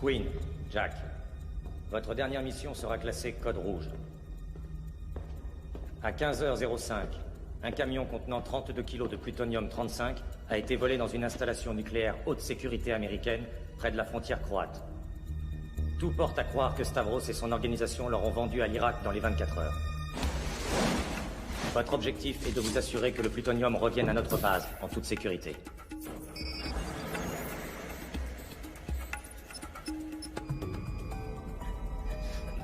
Queen, Jack. Votre dernière mission sera classée code rouge. À 15h05, un camion contenant 32 kilos de plutonium-35 a été volé dans une installation nucléaire haute sécurité américaine près de la frontière croate. Tout porte à croire que Stavros et son organisation l'auront vendu à l'Irak dans les 24 heures. Votre objectif est de vous assurer que le plutonium revienne à notre base, en toute sécurité.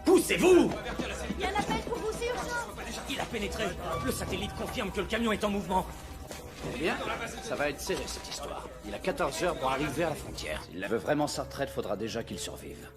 Poussez-vous! Il y a un appel pour vous, c'est urgent! Il a pénétré. Le satellite confirme que le camion est en mouvement. Eh bien, ça va être serré cette histoire. Il a 14 heures pour arriver à la frontière. S'il veut vraiment sa retraite, faudra déjà qu'il survive.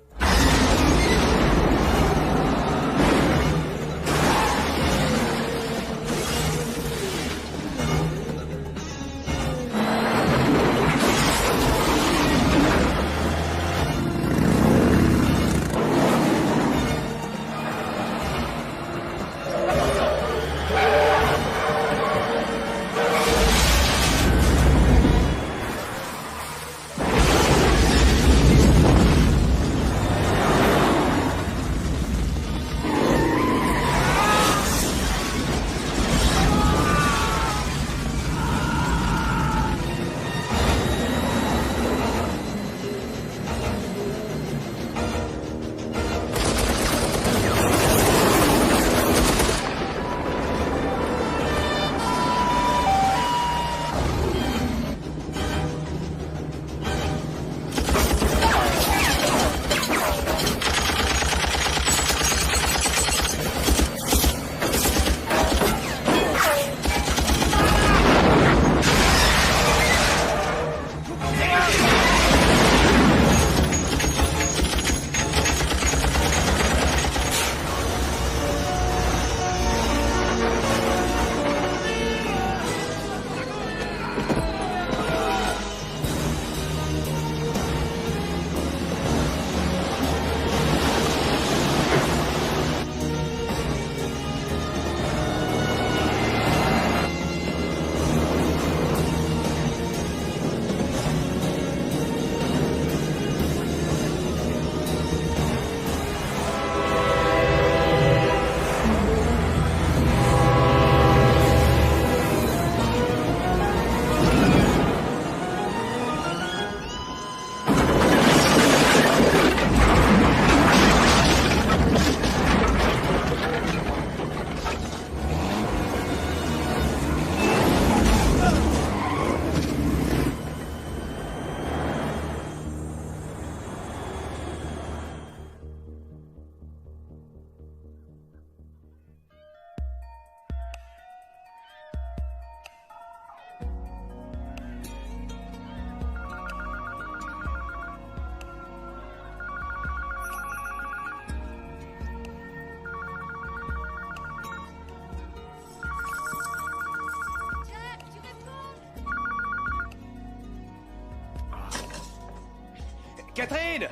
Catherine!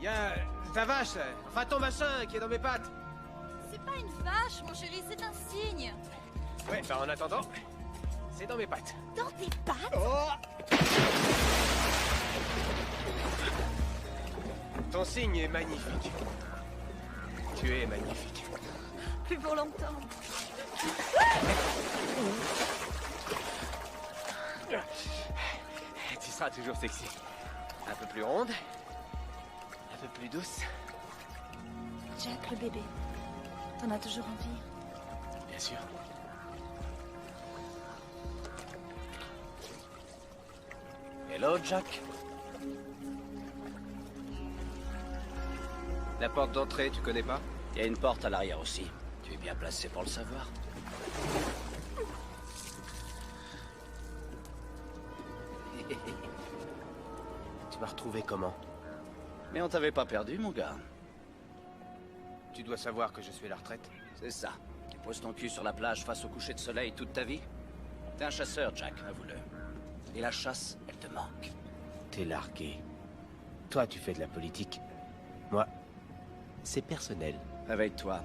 Y a ta vache, enfin ton machin qui est dans mes pattes. C'est pas une vache, mon chéri, c'est un cygne. Ouais, bah en attendant, c'est dans mes pattes. Dans tes pattes? Oh! Ton signe est magnifique. Tu es magnifique. Plus pour longtemps. Tu seras toujours sexy. Un peu plus ronde, un peu plus douce. Jack, le bébé. T'en as toujours envie? Bien sûr. Hello, Jack. La porte d'entrée, tu connais pas? Il y a une porte à l'arrière aussi. Tu es bien placé pour le savoir. Tu m'as retrouvé comment? Mais on t'avait pas perdu, mon gars. Tu dois savoir que je suis à la retraite. C'est ça. Tu poses ton cul sur la plage face au coucher de soleil toute ta vie? T'es un chasseur, Jack, avoue-le. Et la chasse, elle te manque. T'es largué. Toi, tu fais de la politique. Moi, c'est personnel. Réveille-toi.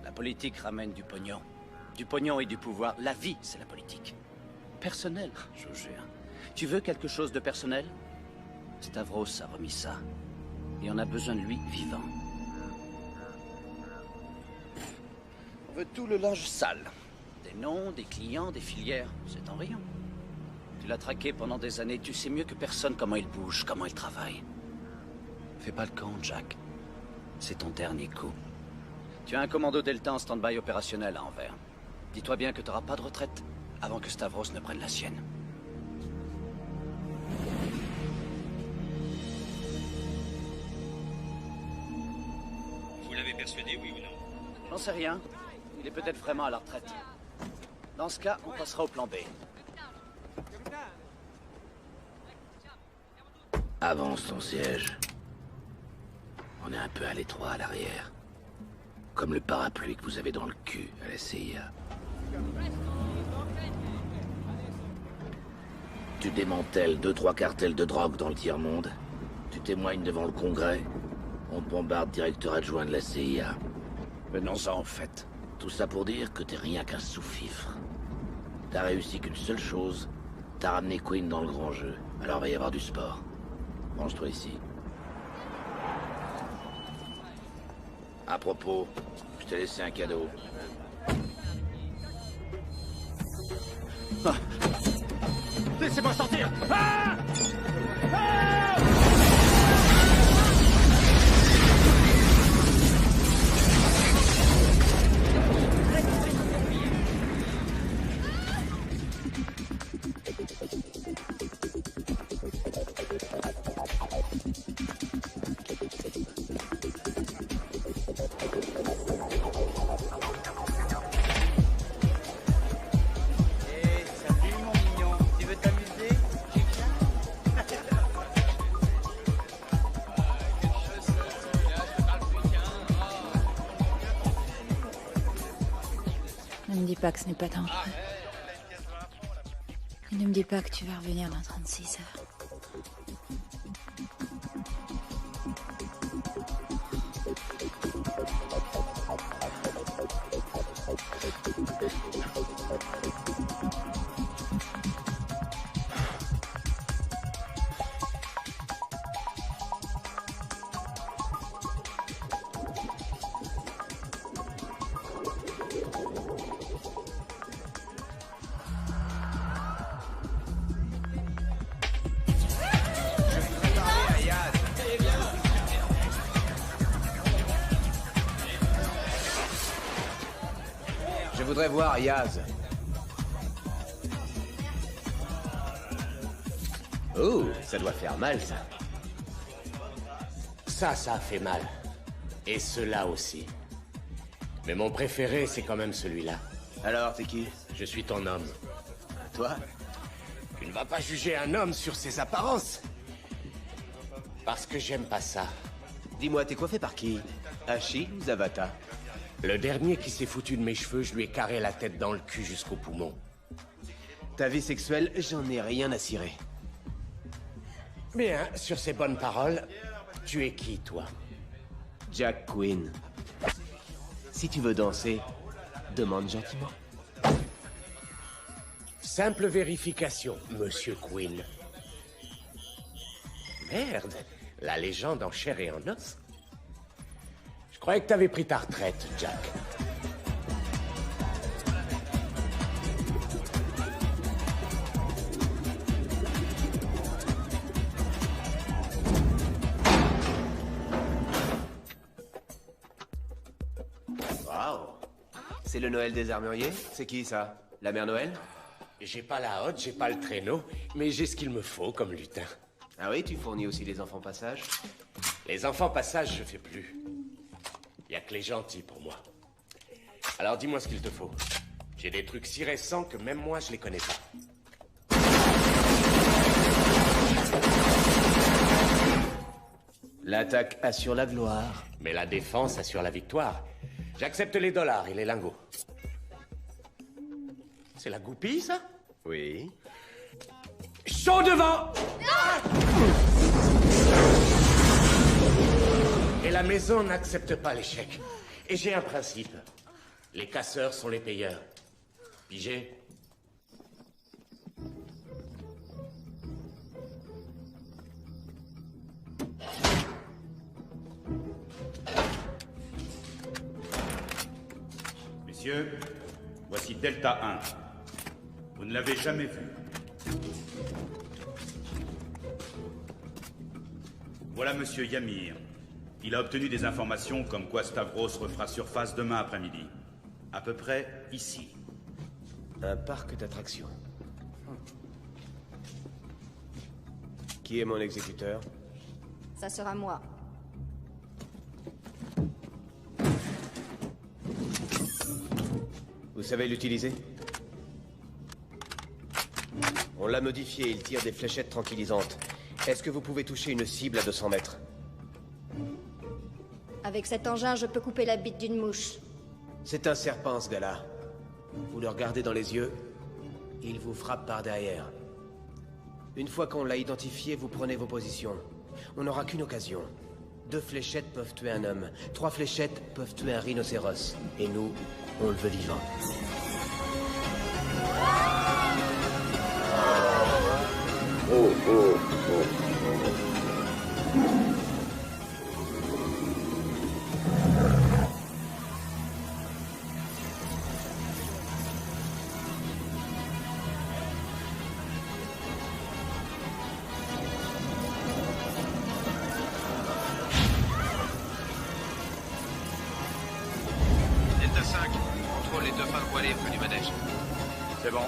La politique ramène du pognon. Du pognon et du pouvoir. La vie, c'est la politique. Personnel, je vous jure. Tu veux quelque chose de personnel? Stavros a remis ça. Et on a besoin de lui vivant. On veut tout le linge sale. Des noms, des clients, des filières. C'est en rayon. Tu l'as traqué pendant des années. Tu sais mieux que personne comment il bouge, comment il travaille. Fais pas le con, Jack. C'est ton dernier coup. Tu as un commando Delta en stand-by opérationnel à Anvers. Dis-toi bien que tu n'auras pas de retraite avant que Stavros ne prenne la sienne. Vous l'avez persuadé, oui ou non? J'en sais rien. Il est peut-être vraiment à la retraite. Dans ce cas, on passera au plan B. Avance ton siège. On est un peu à l'étroit à l'arrière. Comme le parapluie que vous avez dans le cul à la CIA. Tu démantèles 2-3 cartels de drogue dans le tiers-monde. Tu témoignes devant le Congrès. On te bombarde directeur adjoint de la CIA. Venons-en en fait. Tout ça pour dire que t'es rien qu'un sous-fifre. T'as réussi qu'une seule chose. T'as ramené Queen dans le grand jeu. Alors va y avoir du sport. Range-toi ici. À propos, je t'ai laissé un cadeau. Laissez-moi sortir! Ne me dis pas que ce n'est pas dangereux. Et ne me dis pas que tu vas revenir dans 36 heures. Je voudrais voir Yaz. Oh, ça doit faire mal, ça. Ça a fait mal. Et cela aussi. Mais mon préféré, c'est quand même celui-là. Alors, t'es qui? Je suis ton homme. Toi? Tu ne vas pas juger un homme sur ses apparences. Parce que j'aime pas ça. Dis-moi, t'es coiffé par qui? Hachi ou Zavata? Le dernier qui s'est foutu de mes cheveux, je lui ai carré la tête dans le cul jusqu'au poumon. Ta vie sexuelle, j'en ai rien à cirer. Bien, sur ces bonnes paroles, tu es qui, toi? Jack Quinn. Si tu veux danser, demande gentiment. Simple vérification, Monsieur Quinn. Merde, la légende en chair et en os. Je croyais que t'avais pris ta retraite, Jack. Waouh! C'est le Noël des armuriers? C'est qui, ça? La mère Noël? J'ai pas la hotte, j'ai pas le traîneau, mais j'ai ce qu'il me faut comme lutin. Ah oui, tu fournis aussi les enfants passage? Les enfants passage, je fais plus. Y a que les gentils pour moi. Alors dis-moi ce qu'il te faut. J'ai des trucs si récents que même moi je les connais pas. L'attaque assure la gloire. Mais la défense assure la victoire. J'accepte les dollars et les lingots. C'est la goupille, ça? Oui. Chaud devant! Et la maison n'accepte pas l'échec. Et j'ai un principe. Les casseurs sont les payeurs. Pigé? Messieurs, voici Delta 1. Vous ne l'avez jamais vu. Voilà Monsieur Yamir. Il a obtenu des informations comme quoi Stavros refera surface demain après-midi. À peu près ici. Un parc d'attractions. Qui est mon exécuteur? Ça sera moi. Vous savez l'utiliser? On l'a modifié, il tire des fléchettes tranquillisantes. Est-ce que vous pouvez toucher une cible à 200 mètres? Avec cet engin, je peux couper la bite d'une mouche. C'est un serpent, ce gars-là. Vous le regardez dans les yeux, il vous frappe par derrière. Une fois qu'on l'a identifié, vous prenez vos positions. On n'aura qu'une occasion. 2 fléchettes peuvent tuer un homme. 3 fléchettes peuvent tuer un rhinocéros. Et nous, on le veut vivant. Delta 5, contrôle les 2 fins de voilée près du manège. C'est bon.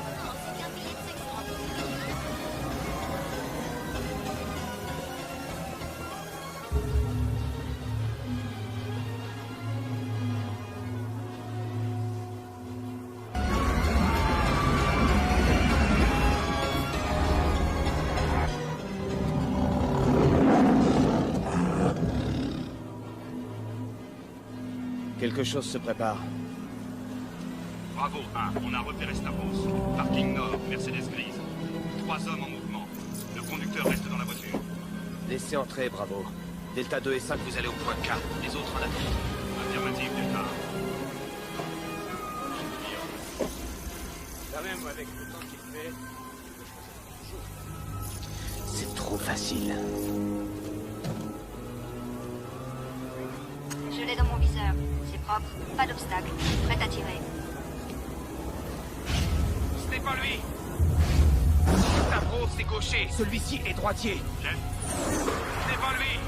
Quelque chose se prépare. Bravo 1, on a repéré Stavros. Parking nord, Mercedes grise. 3 hommes en mouvement. Le conducteur reste dans la voiture. Laissez entrer, Bravo. Delta 2 et 5, vous allez au point K. Les autres en attente. Affirmative, Delta. Quand même, avec le temps qu'il fait, C'est trop facile. Je l'ai dans mon viseur. C'est propre, pas d'obstacle. Prête à tirer. Ce n'est pas lui. Stavros, c'est gaucher. Celui-ci est droitier. Chef, Ce n'est pas lui.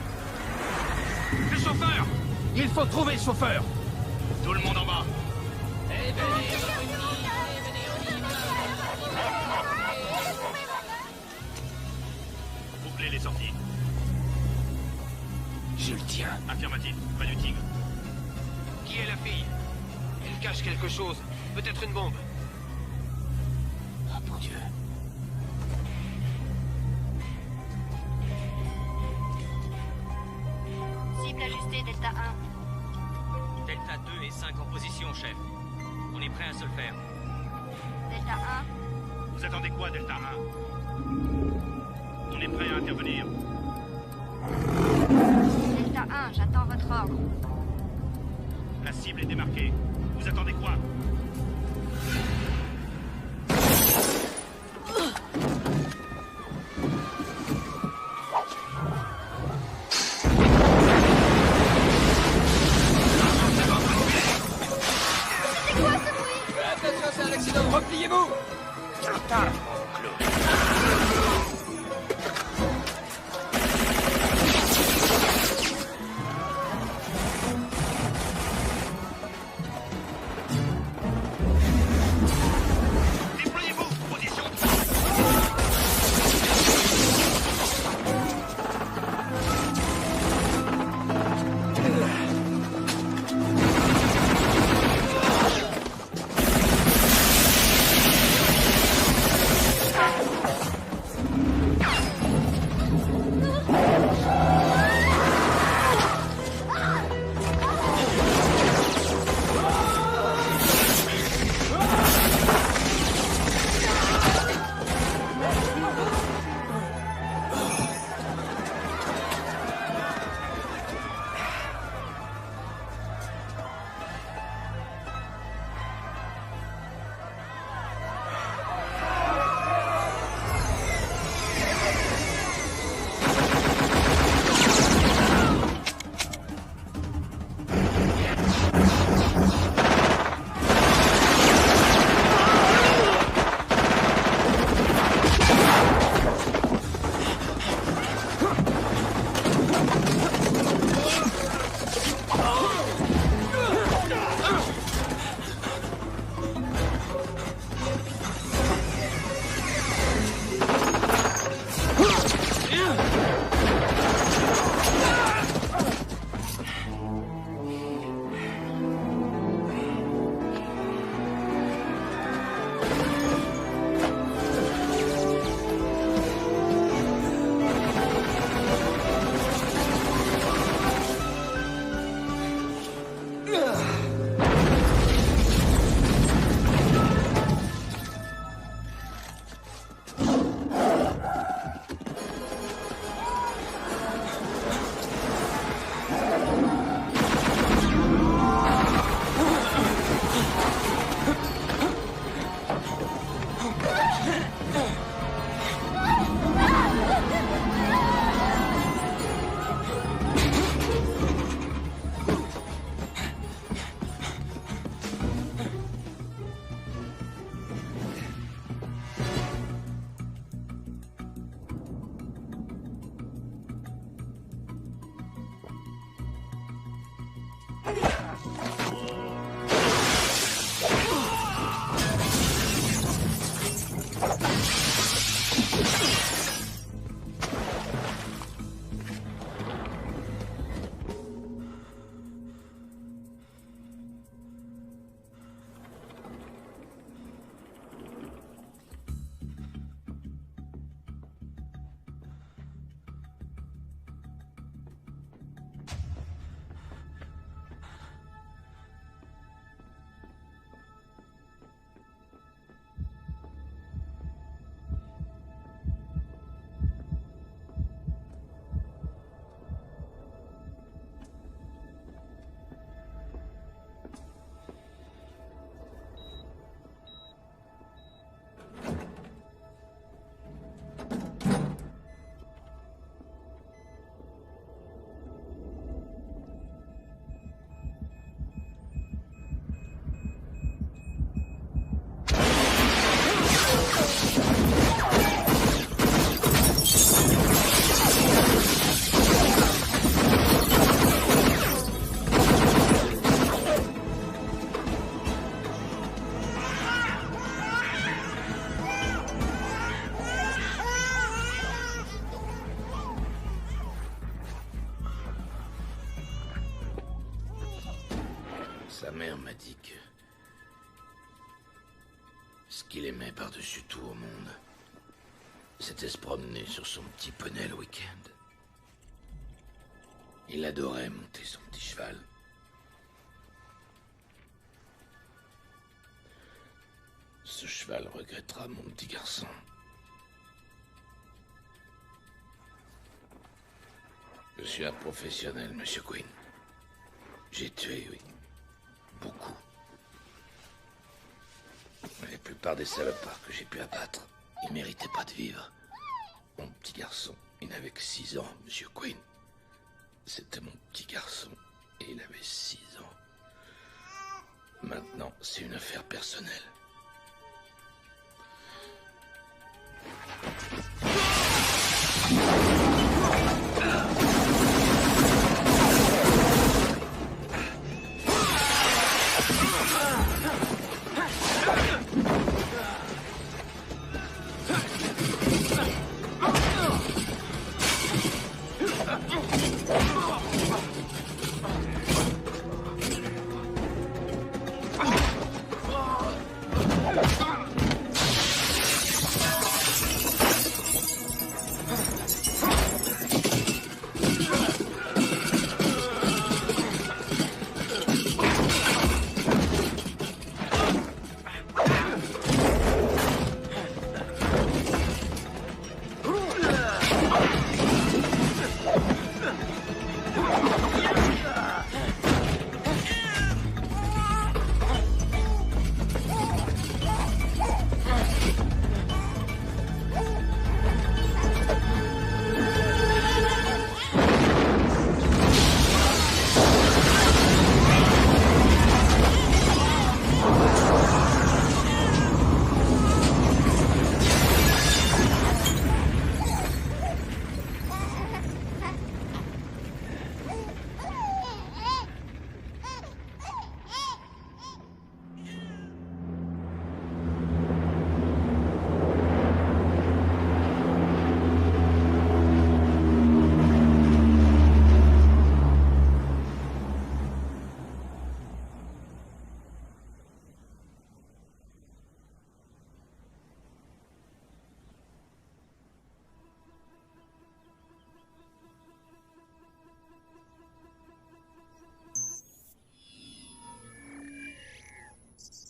Le chauffeur. Il faut trouver le chauffeur. tout le monde en bas. Bouclez les sorties. Je le tiens. Affirmative, près du tigre. Qui est la fille? Elle cache quelque chose. Peut-être une bombe. Oh, mon Dieu. Cible ajustée, Delta 1. Delta 2 et 5 en position, chef. On est prêt à se le faire. Delta 1. Vous attendez quoi, Delta 1? On est prêt à intervenir. Delta 1, j'attends votre ordre. La cible est démarquée. Vous attendez quoi? Attention, c'est un accident. Repliez-vous. Déployez-vous! Position! mère m'a dit que... ce qu'il aimait par-dessus tout au monde, c'était se promener sur son petit poney le week-end. Il adorait monter son petit cheval. Ce cheval regrettera mon petit garçon. Je suis un professionnel, Monsieur Quinn. J'ai tué, oui. Beaucoup. Mais la plupart des salopards que j'ai pu abattre, ils méritaient pas de vivre. Mon petit garçon, il n'avait que 6 ans, Monsieur Quinn. C'était mon petit garçon, et il avait 6 ans. Maintenant, c'est une affaire personnelle.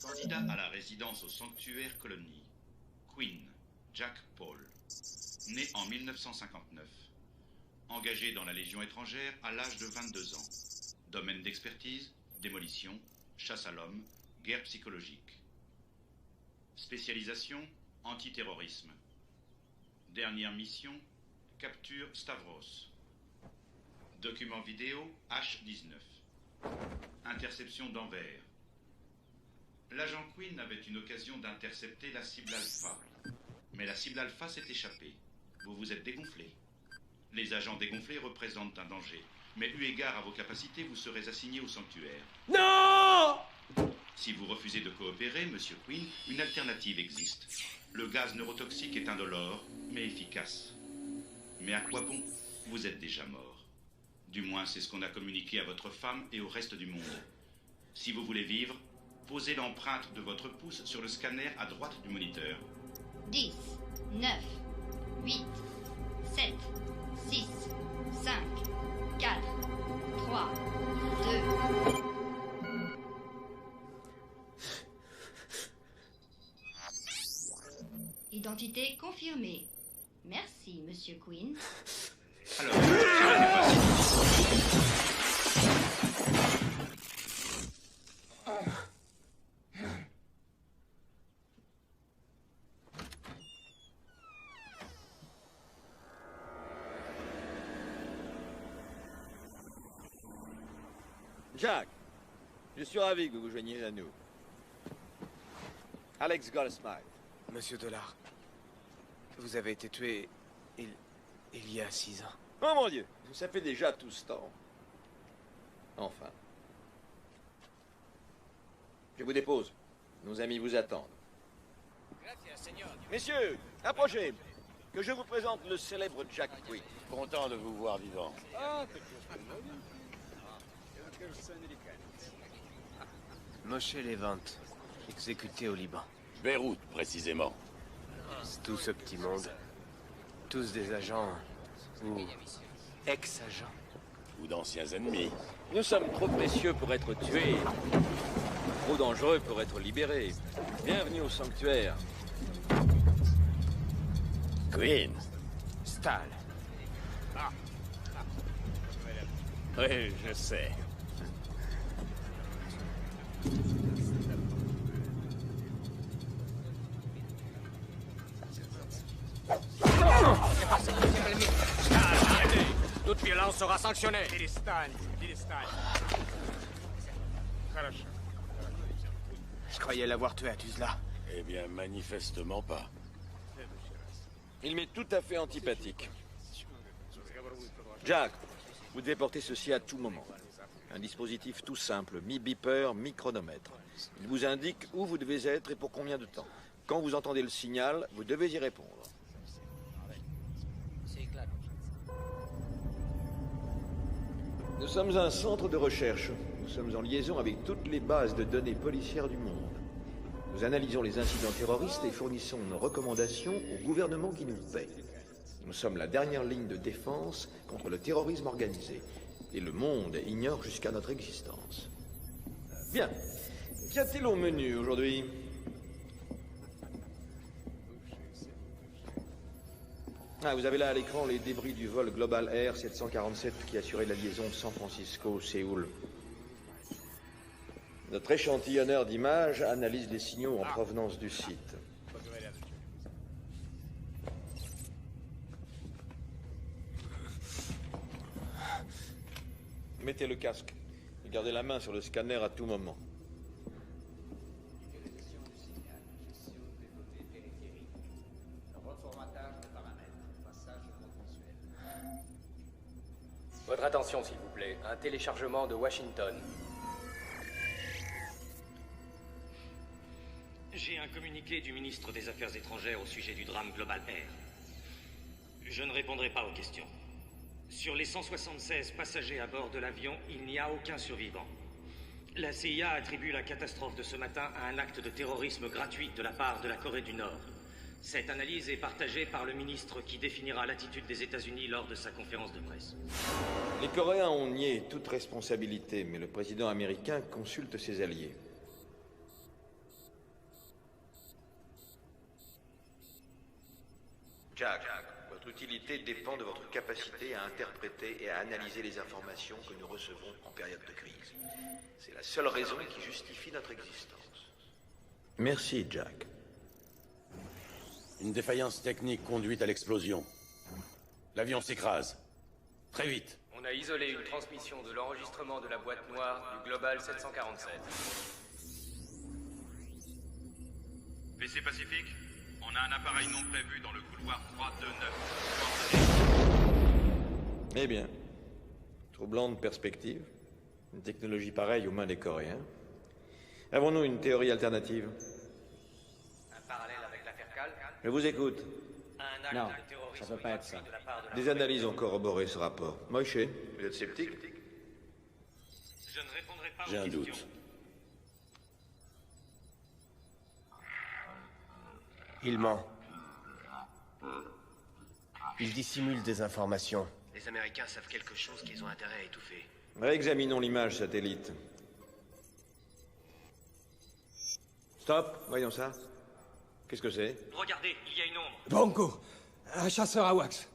Candidat à la résidence au sanctuaire colonie. Quinn, Jack Paul. Né en 1959. Engagé dans la Légion étrangère à l'âge de 22 ans. Domaine d'expertise, démolition, chasse à l'homme, guerre psychologique. Spécialisation, antiterrorisme. Dernière mission, capture Stavros. Document vidéo H19. Interception d'Anvers. L'agent Quinn avait une occasion d'intercepter la cible Alpha. Mais la cible Alpha s'est échappée. Vous vous êtes dégonflé. Les agents dégonflés représentent un danger. Mais eu égard à vos capacités, vous serez assigné au sanctuaire. Non! Si vous refusez de coopérer, Monsieur Quinn, une alternative existe. Le gaz neurotoxique est indolore, mais efficace. Mais à quoi bon? Vous êtes déjà mort. Du moins, c'est ce qu'on a communiqué à votre femme et au reste du monde. Si vous voulez vivre, posez l'empreinte de votre pouce sur le scanner à droite du moniteur. 10, 9, 8, 7, 6, 5, 4, 3, 2... Identité confirmée. Merci, Monsieur Quinn. Alors, cela n'est pas si... Jack, je suis ravi que vous vous joigniez à nous. Alex Goldsmith. Monsieur Dollard, vous avez été tué il y a 6 ans. Oh mon Dieu, ça fait déjà tout ce temps. Enfin. Je vous dépose. Nos amis vous attendent. Messieurs, approchez. Que je vous présente le célèbre Jack Quinn. Content de vous voir vivant. Moshe Levant, exécuté au Liban. Beyrouth, précisément. Tout ce petit monde. Tous des agents... ou ex-agents. Ou d'anciens ennemis. Nous sommes trop précieux pour être tués. Trop dangereux pour être libérés. Bienvenue au sanctuaire. Queen. Stahl. Oui, je sais. Toute violence sera sanctionnée. Je croyais l'avoir tué à Tuzla. Eh bien, manifestement pas. Il m'est tout à fait antipathique. Jack, vous devez porter ceci à tout moment. Un dispositif tout simple, mi-beeper, mi-chronomètre. Il vous indique où vous devez être et pour combien de temps. Quand vous entendez le signal, vous devez y répondre. Nous sommes un centre de recherche. Nous sommes en liaison avec toutes les bases de données policières du monde. Nous analysons les incidents terroristes et fournissons nos recommandations au gouvernement qui nous paie. Nous sommes la dernière ligne de défense contre le terrorisme organisé. Et le monde ignore jusqu'à notre existence. Bien. Qu'y a-t-il au menu aujourd'hui? Ah, vous avez là à l'écran les débris du vol Global Air 747 qui assurait la liaison San Francisco-Séoul. Notre échantillonneur d'images analyse les signaux en provenance du site. Mettez le casque et gardez la main sur le scanner à tout moment. Votre attention, s'il vous plaît. Un téléchargement de Washington. J'ai un communiqué du ministre des Affaires étrangères au sujet du drame Global Air. Je ne répondrai pas aux questions. Sur les 176 passagers à bord de l'avion, il n'y a aucun survivant. La CIA attribue la catastrophe de ce matin à un acte de terrorisme gratuit de la part de la Corée du Nord. Cette analyse est partagée par le ministre qui définira l'attitude des États-Unis lors de sa conférence de presse. Les Coréens ont nié toute responsabilité, mais le président américain consulte ses alliés. Jack, votre utilité dépend de votre capacité à interpréter et à analyser les informations que nous recevons en période de crise. C'est la seule raison qui justifie notre existence. Merci, Jack. Une défaillance technique conduite à l'explosion. L'avion s'écrase. Très vite. On a isolé une transmission de l'enregistrement de la boîte noire du Global 747. PC Pacifique, on a un appareil non prévu dans le couloir 329. Eh bien, troublante perspective. Une technologie pareille aux mains des Coréens. Avons-nous une théorie alternative? Un parallèle avec l'affaire Cal? Je vous écoute. Un acte de terrorisme ça peut pas être ça. De la part de la Des analyses ont corroboré ce rapport. Moshe, vous êtes sceptique? Je ne répondrai pas J'ai aux un questions. doute. Il ment. Il dissimule des informations. Les Américains savent quelque chose qu'ils ont intérêt à étouffer. Réexaminons l'image satellite. Stop, voyons ça. Qu'est-ce que c'est? Regardez, il y a une ombre. Bongo, un chasseur à wax.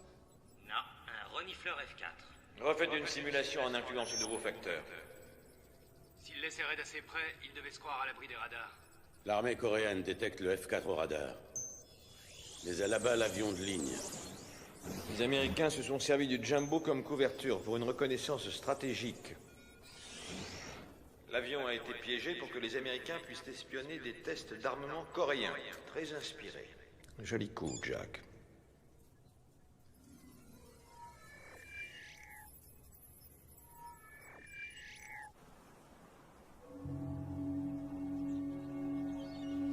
Non, un renifleur F4. Refaites une simulation en incluant ce nouveau facteur. S'il laisserait d'assez près, il devait se croire à l'abri des radars. L'armée coréenne détecte le F4 au radar. Mais elle abat l'avion de ligne. Les Américains se sont servis du Jumbo comme couverture pour une reconnaissance stratégique. L'avion a été piégé pour que les Américains puissent espionner des tests d'armement coréens. Très inspiré. Joli coup, Jack.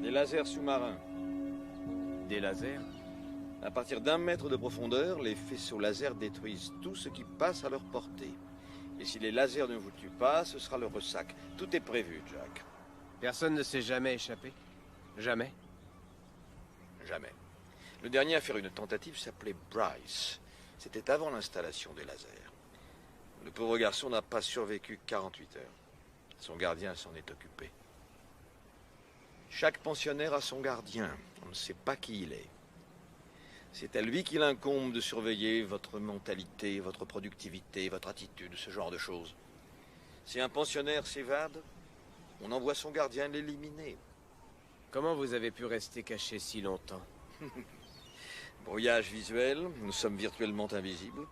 Des lasers sous-marins. Des lasers? À partir d'1 mètre de profondeur, les faisceaux laser détruisent tout ce qui passe à leur portée. Et si les lasers ne vous tuent pas, ce sera le ressac. Tout est prévu, Jack. Personne ne s'est jamais échappé? Jamais? Jamais. Le dernier à faire une tentative s'appelait Bryce. C'était avant l'installation des lasers. Le pauvre garçon n'a pas survécu 48 heures. Son gardien s'en est occupé. Chaque pensionnaire a son gardien. On ne sait pas qui il est. C'est à lui qu'il incombe de surveiller votre mentalité, votre productivité, votre attitude, ce genre de choses. Si un pensionnaire s'évade, on envoie son gardien l'éliminer. Comment vous avez pu rester caché si longtemps? Brouillage visuel, nous sommes virtuellement invisibles.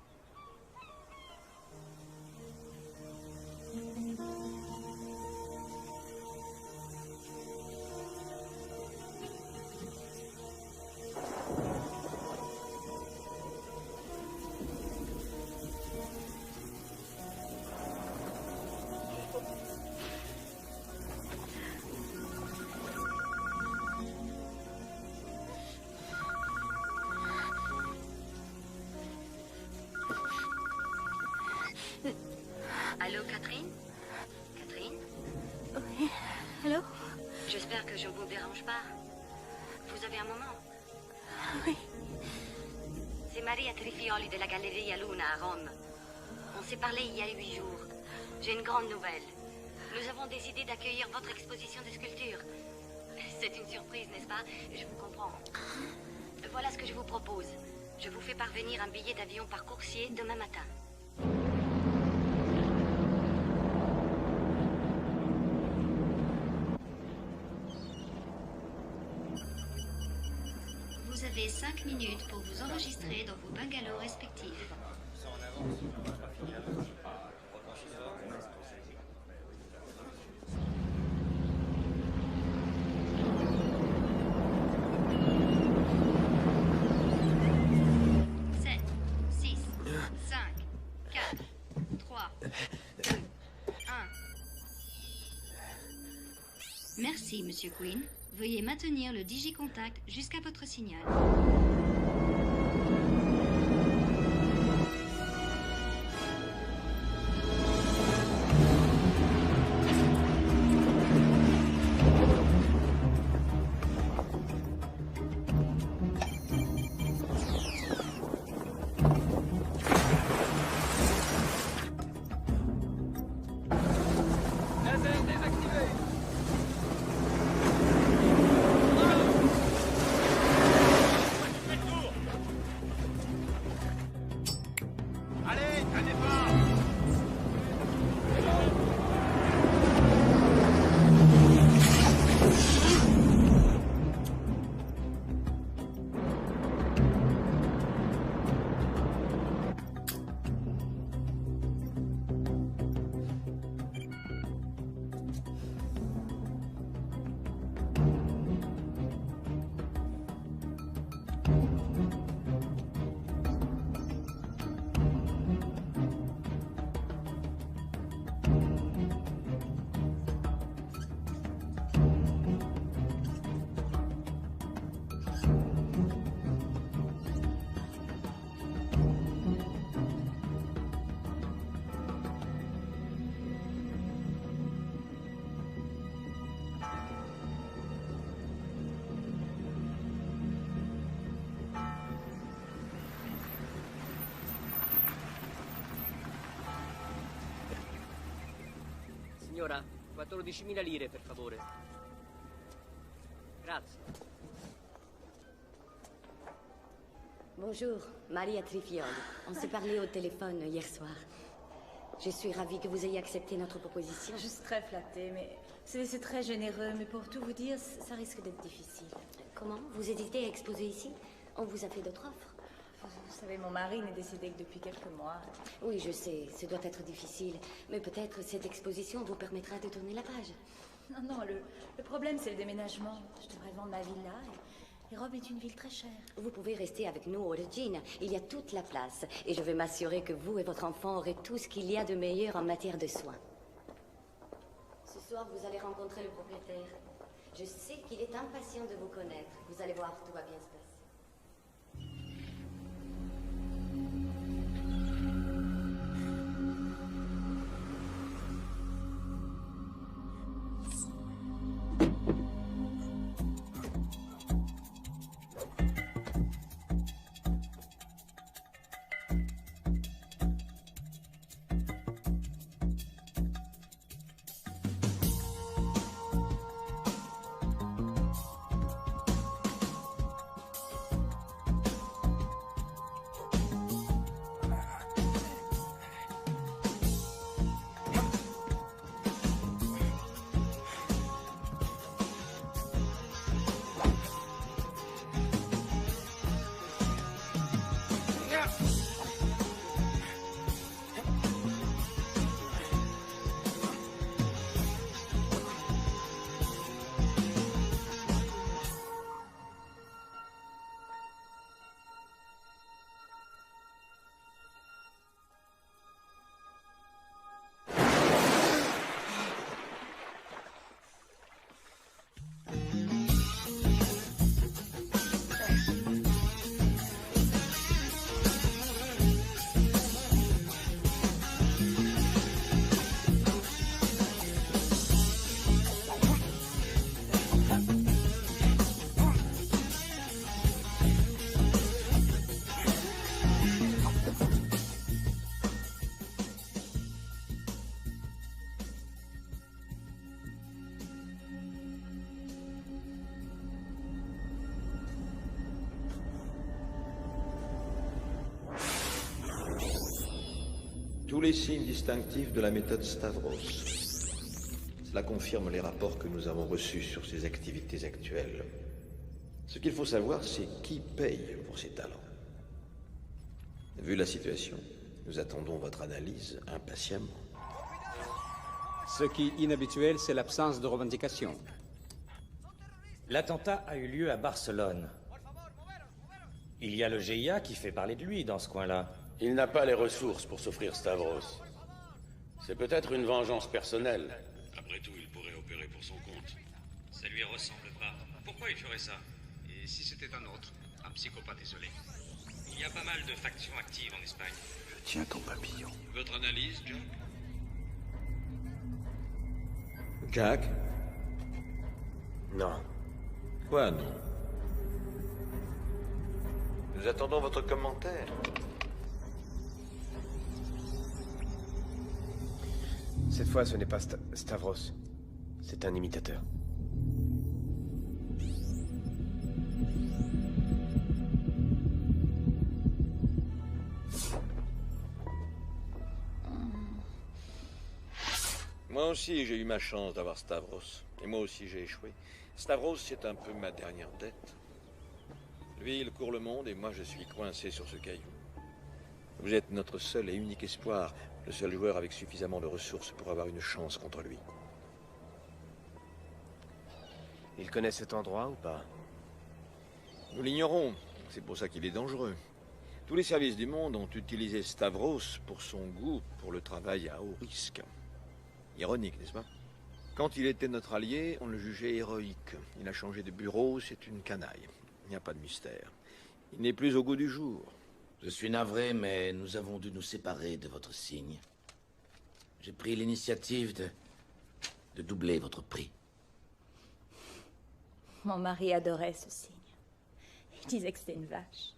Allô, Catherine? Catherine? Oui. Allô? J'espère que je ne vous dérange pas. Vous avez un moment? Oui. C'est Maria Trifioli de la Galleria Luna à Rome. On s'est parlé il y a 8 jours. J'ai une grande nouvelle. Nous avons décidé d'accueillir votre exposition de sculptures. C'est une surprise, n'est-ce pas? Je vous comprends. Voilà ce que je vous propose. Je vous fais parvenir un billet d'avion par coursier demain matin. Vous avez 5 minutes pour vous enregistrer dans vos bungalows respectifs. 7, 6, 5, 4, 3, 2, 1. Merci, Monsieur Quinn. Veuillez maintenir le digicontact jusqu'à votre signal. Laser désactivé. Allez, un départ. Signora, 14.000 lire, per favore. Grazie. Bonjour, Maria Trifioli. On s'est parlé au téléphone hier soir. Je suis ravie que vous ayez accepté notre proposition. Je suis très flattée, mais c'est très généreux, mais pour tout vous dire, ça risque d'être difficile. Comment? Vous hésitez à exposer ici? On vous a fait d'autres offres? Vous savez, mon mari n'est décédé que depuis quelques mois. Oui, je sais, ce doit être difficile. Mais peut-être cette exposition vous permettra de tourner la page. Non, non, le problème, c'est le déménagement. Je devrais vendre ma villa et Rome est une ville très chère. Vous pouvez rester avec nous au Regina. Il y a toute la place. Et je vais m'assurer que vous et votre enfant aurez tout ce qu'il y a de meilleur en matière de soins. Ce soir, vous allez rencontrer le propriétaire. Je sais qu'il est impatient de vous connaître. Vous allez voir, tout va bien se passer. tous les signes distinctifs de la méthode Stavros. Cela confirme les rapports que nous avons reçus sur ses activités actuelles. Ce qu'il faut savoir, c'est qui paye pour ses talents. Vu la situation, nous attendons votre analyse impatiemment. Ce qui est inhabituel, c'est l'absence de revendication. L'attentat a eu lieu à Barcelone. Il y a le GIA qui fait parler de lui dans ce coin-là. Il n'a pas les ressources pour s'offrir Stavros. C'est peut-être une vengeance personnelle. Après tout, il pourrait opérer pour son compte. Ça lui ressemble pas. Pourquoi il ferait ça? Et si c'était un autre? Un psychopathe isolé? Il y a pas mal de factions actives en Espagne. Tiens ton papillon. Votre analyse, Jack? Jack? Non. Quoi, non? Nous attendons votre commentaire. Cette fois, ce n'est pas Stavros. C'est un imitateur. Moi aussi, j'ai eu ma chance d'avoir Stavros. Et moi aussi, j'ai échoué. Stavros, c'est un peu ma dernière dette. Lui, il court le monde et moi, je suis coincé sur ce caillou. Vous êtes notre seul et unique espoir, le seul joueur avec suffisamment de ressources pour avoir une chance contre lui. Il connaît cet endroit ou pas? Nous l'ignorons. C'est pour ça qu'il est dangereux. Tous les services du monde ont utilisé Stavros pour son goût pour le travail à haut risque. Ironique, n'est-ce pas? Quand il était notre allié, on le jugeait héroïque. Il a changé de bureau, c'est une canaille. Il n'y a pas de mystère. Il n'est plus au goût du jour. Je suis navré, mais nous avons dû nous séparer de votre signe. J'ai pris l'initiative de doubler votre prix. Mon mari adorait ce signe. Il disait que c'était une vache.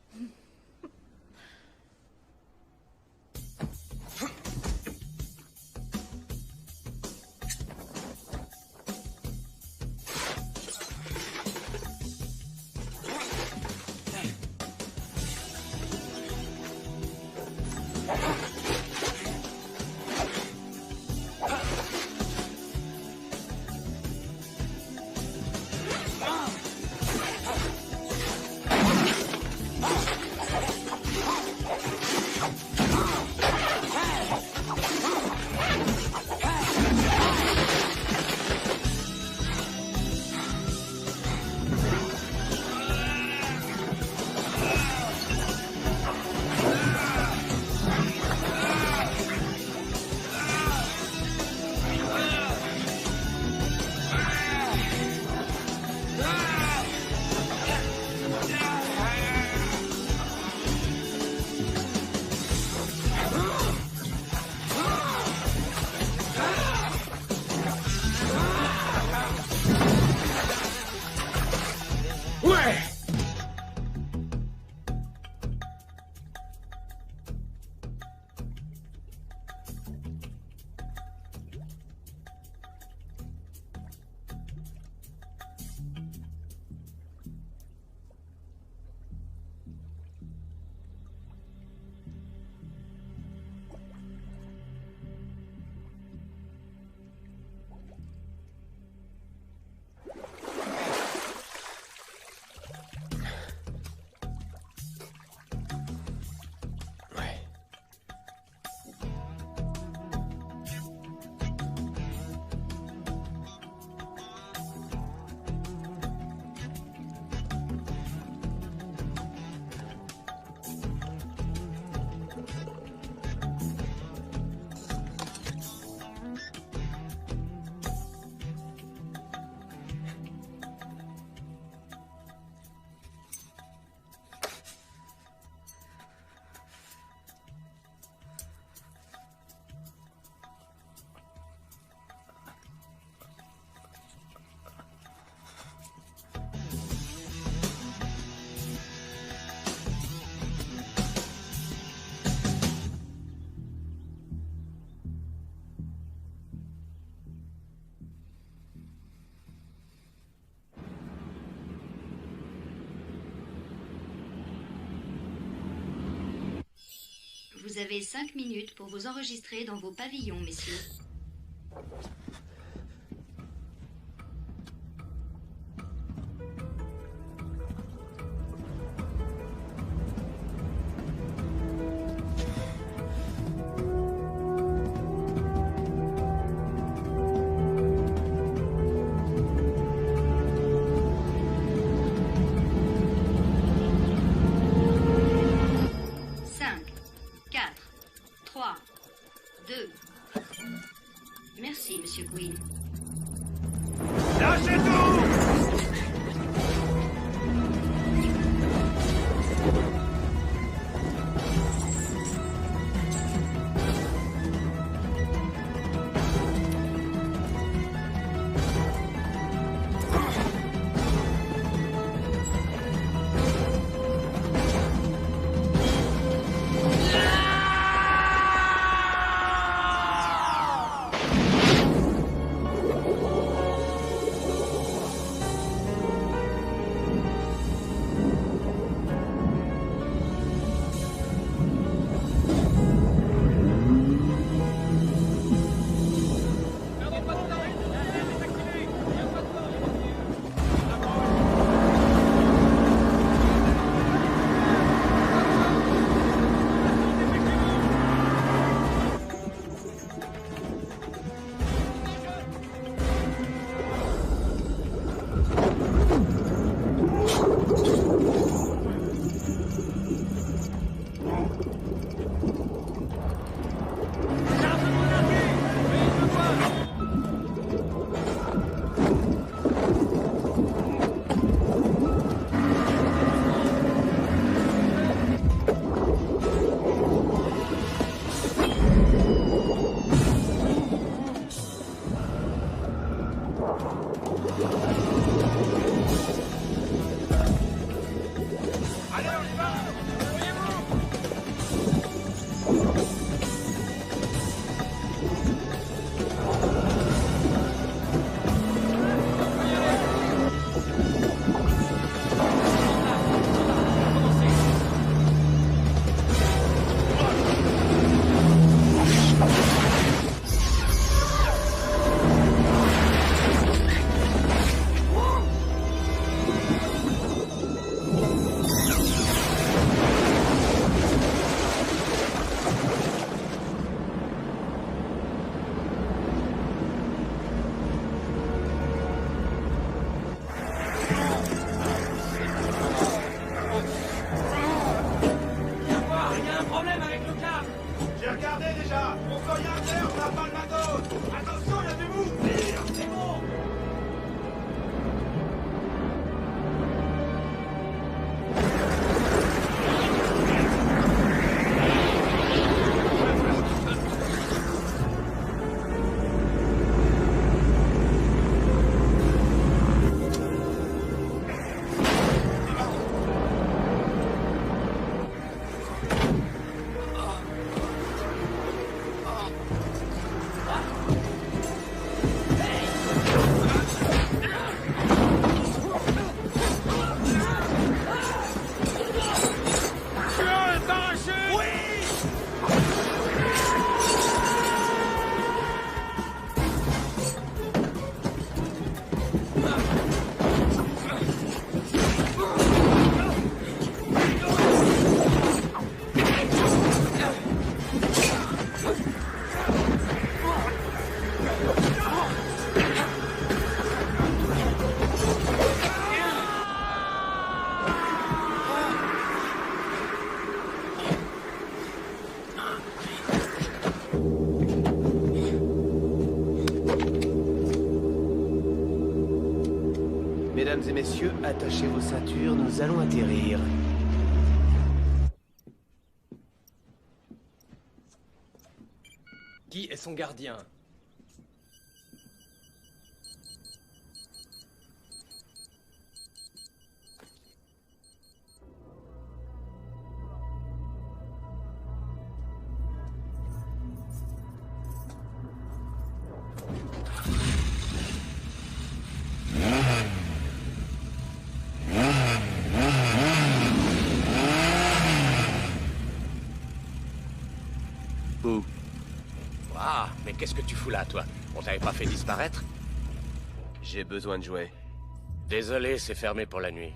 Vous avez 5 minutes pour vous enregistrer dans vos pavillons, messieurs. Merci, Monsieur Quinn. Lâchez tout! Mesdames et messieurs, attachez vos ceintures, nous allons atterrir. Qui est son gardien? Qu'est-ce que tu fous là, toi? On t'avait pas fait disparaître? J'ai besoin de jouets. Désolé, c'est fermé pour la nuit.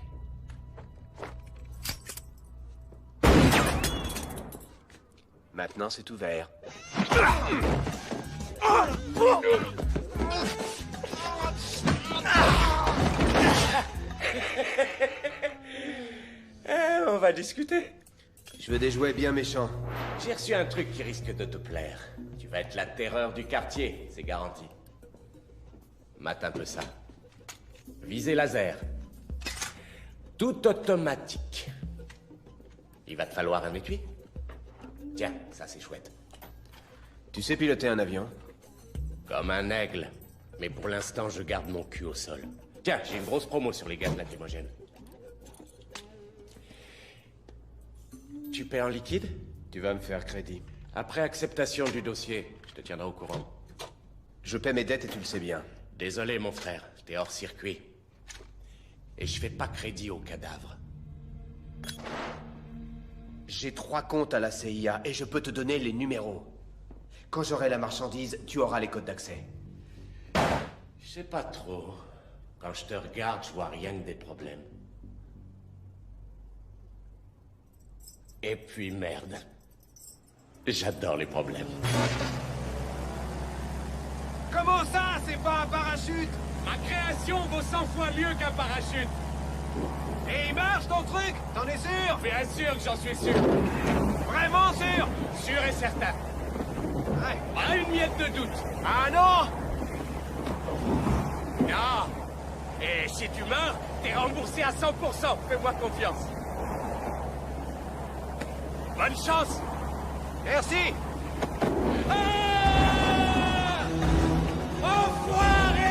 Maintenant, c'est ouvert. On va discuter. Je veux des jouets bien méchants. J'ai reçu un truc qui risque de te plaire. Tu vas être la terreur du quartier, c'est garanti. Mate un peu ça. Visée laser. Tout automatique. Il va te falloir un étui. Tiens, ça c'est chouette. Tu sais piloter un avion? Comme un aigle. Mais pour l'instant, je garde mon cul au sol. Tiens, j'ai une grosse promo sur les gaz lacrymogènes. Tu paies en liquide? Tu vas me faire crédit. Après acceptation du dossier, je te tiendrai au courant. Je paie mes dettes et tu le sais bien. Désolé, mon frère, t'es hors circuit. Et je fais pas crédit aux cadavres. J'ai 3 comptes à la CIA et je peux te donner les numéros. Quand j'aurai la marchandise, tu auras les codes d'accès. Je sais pas trop. Quand je te regarde, je vois rien que des problèmes. Et puis merde. J'adore les problèmes. Comment ça, c'est pas un parachute? Ma création vaut 100 fois mieux qu'un parachute. Et il marche ton truc? T'en es sûr? Bien sûr que j'en suis sûr. Vraiment sûr? Sûr et certain. Ouais. Pas une miette de doute. Ah non? Non. Et si tu meurs, t'es remboursé à 100%. Fais-moi confiance. Bonne chance. Merci. Ah! Enfoiré!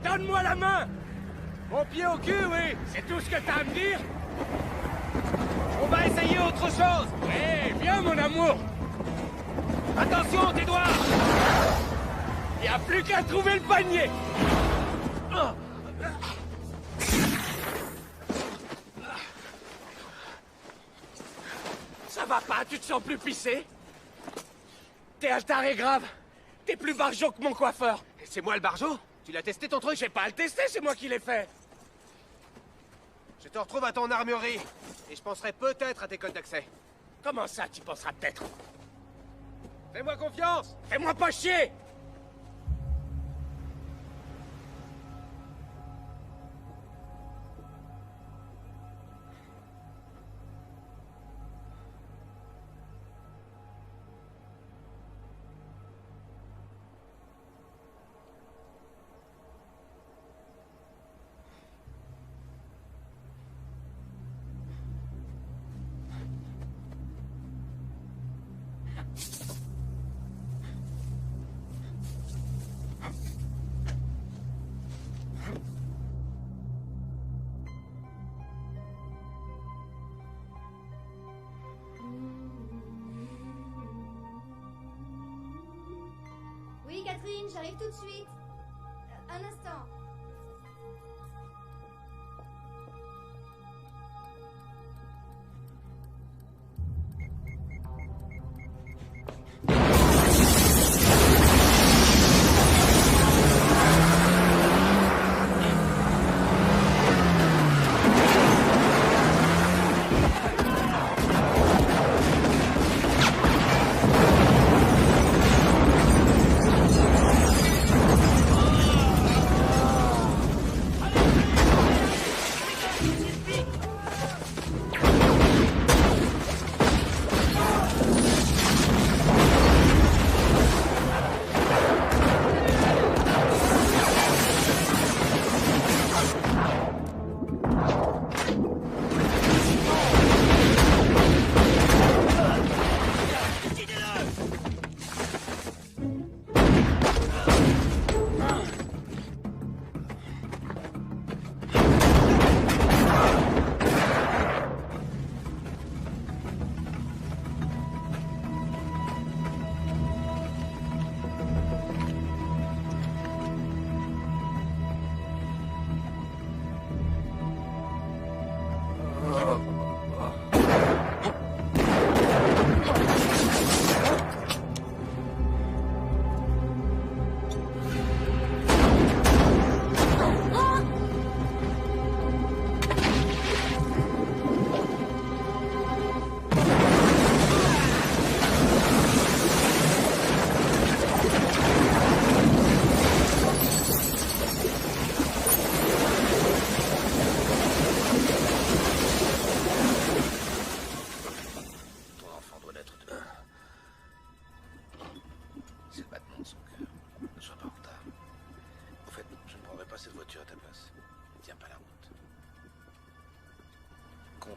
Donne-moi la main! Mon pied au cul, oui! C'est tout ce que t'as à me dire? On va essayer autre chose! Oui, viens, mon amour! Attention, tes doigts! Y a plus qu'à trouver le panier! Ça va pas, tu te sens plus pissé? T'es un taré grave! T'es plus barjot que mon coiffeur! C'est moi le barjot? Tu l'as testé ton truc? J'ai pas à le tester, c'est moi qui l'ai fait! Je te retrouve à ton armurerie, et je penserai peut-être à tes codes d'accès. Comment ça, tu penseras peut-être? Fais-moi confiance! Fais-moi pas chier! Oui, Catherine, j'arrive tout de suite. Un instant.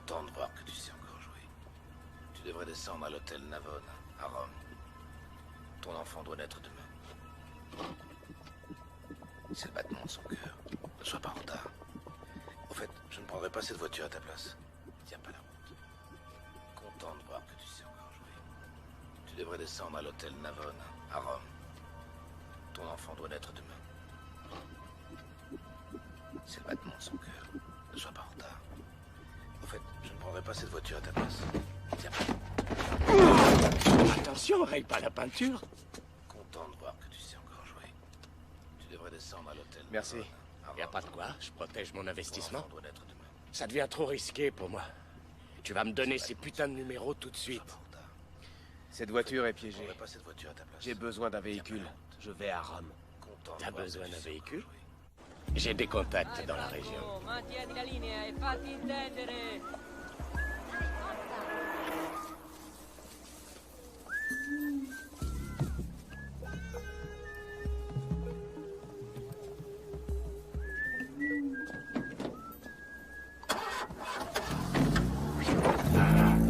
Content de voir que tu sais encore jouer. Tu devrais descendre à l'hôtel Navone, à Rome. Ton enfant doit naître demain. C'est le battement de son cœur. Ne sois pas en retard. Au fait, je ne prendrai pas cette voiture à ta place. Tiens pas la route. Content de voir que tu sais encore jouer. Tu devrais descendre à l'hôtel Navone, à Rome. Ton enfant doit naître demain. C'est le battement de son cœur. Ne sois pas en retard. Au fait, je ne prendrai pas cette voiture à ta place. Tiens pas. Attention, raye pas la peinture. Content de voir que tu sais encore jouer. Tu devrais descendre à l'hôtel. Merci. Y a pas de quoi, je protège mon investissement. Ça devient trop risqué pour moi. Tu vas me donner ces putains de numéros tout de suite. Cette voiture est piégée. J'ai besoin d'un véhicule. Je vais à Rome. T'as besoin d'un véhicule? J'ai des contacts dans la région. Mantieni la linea e fatti intendere.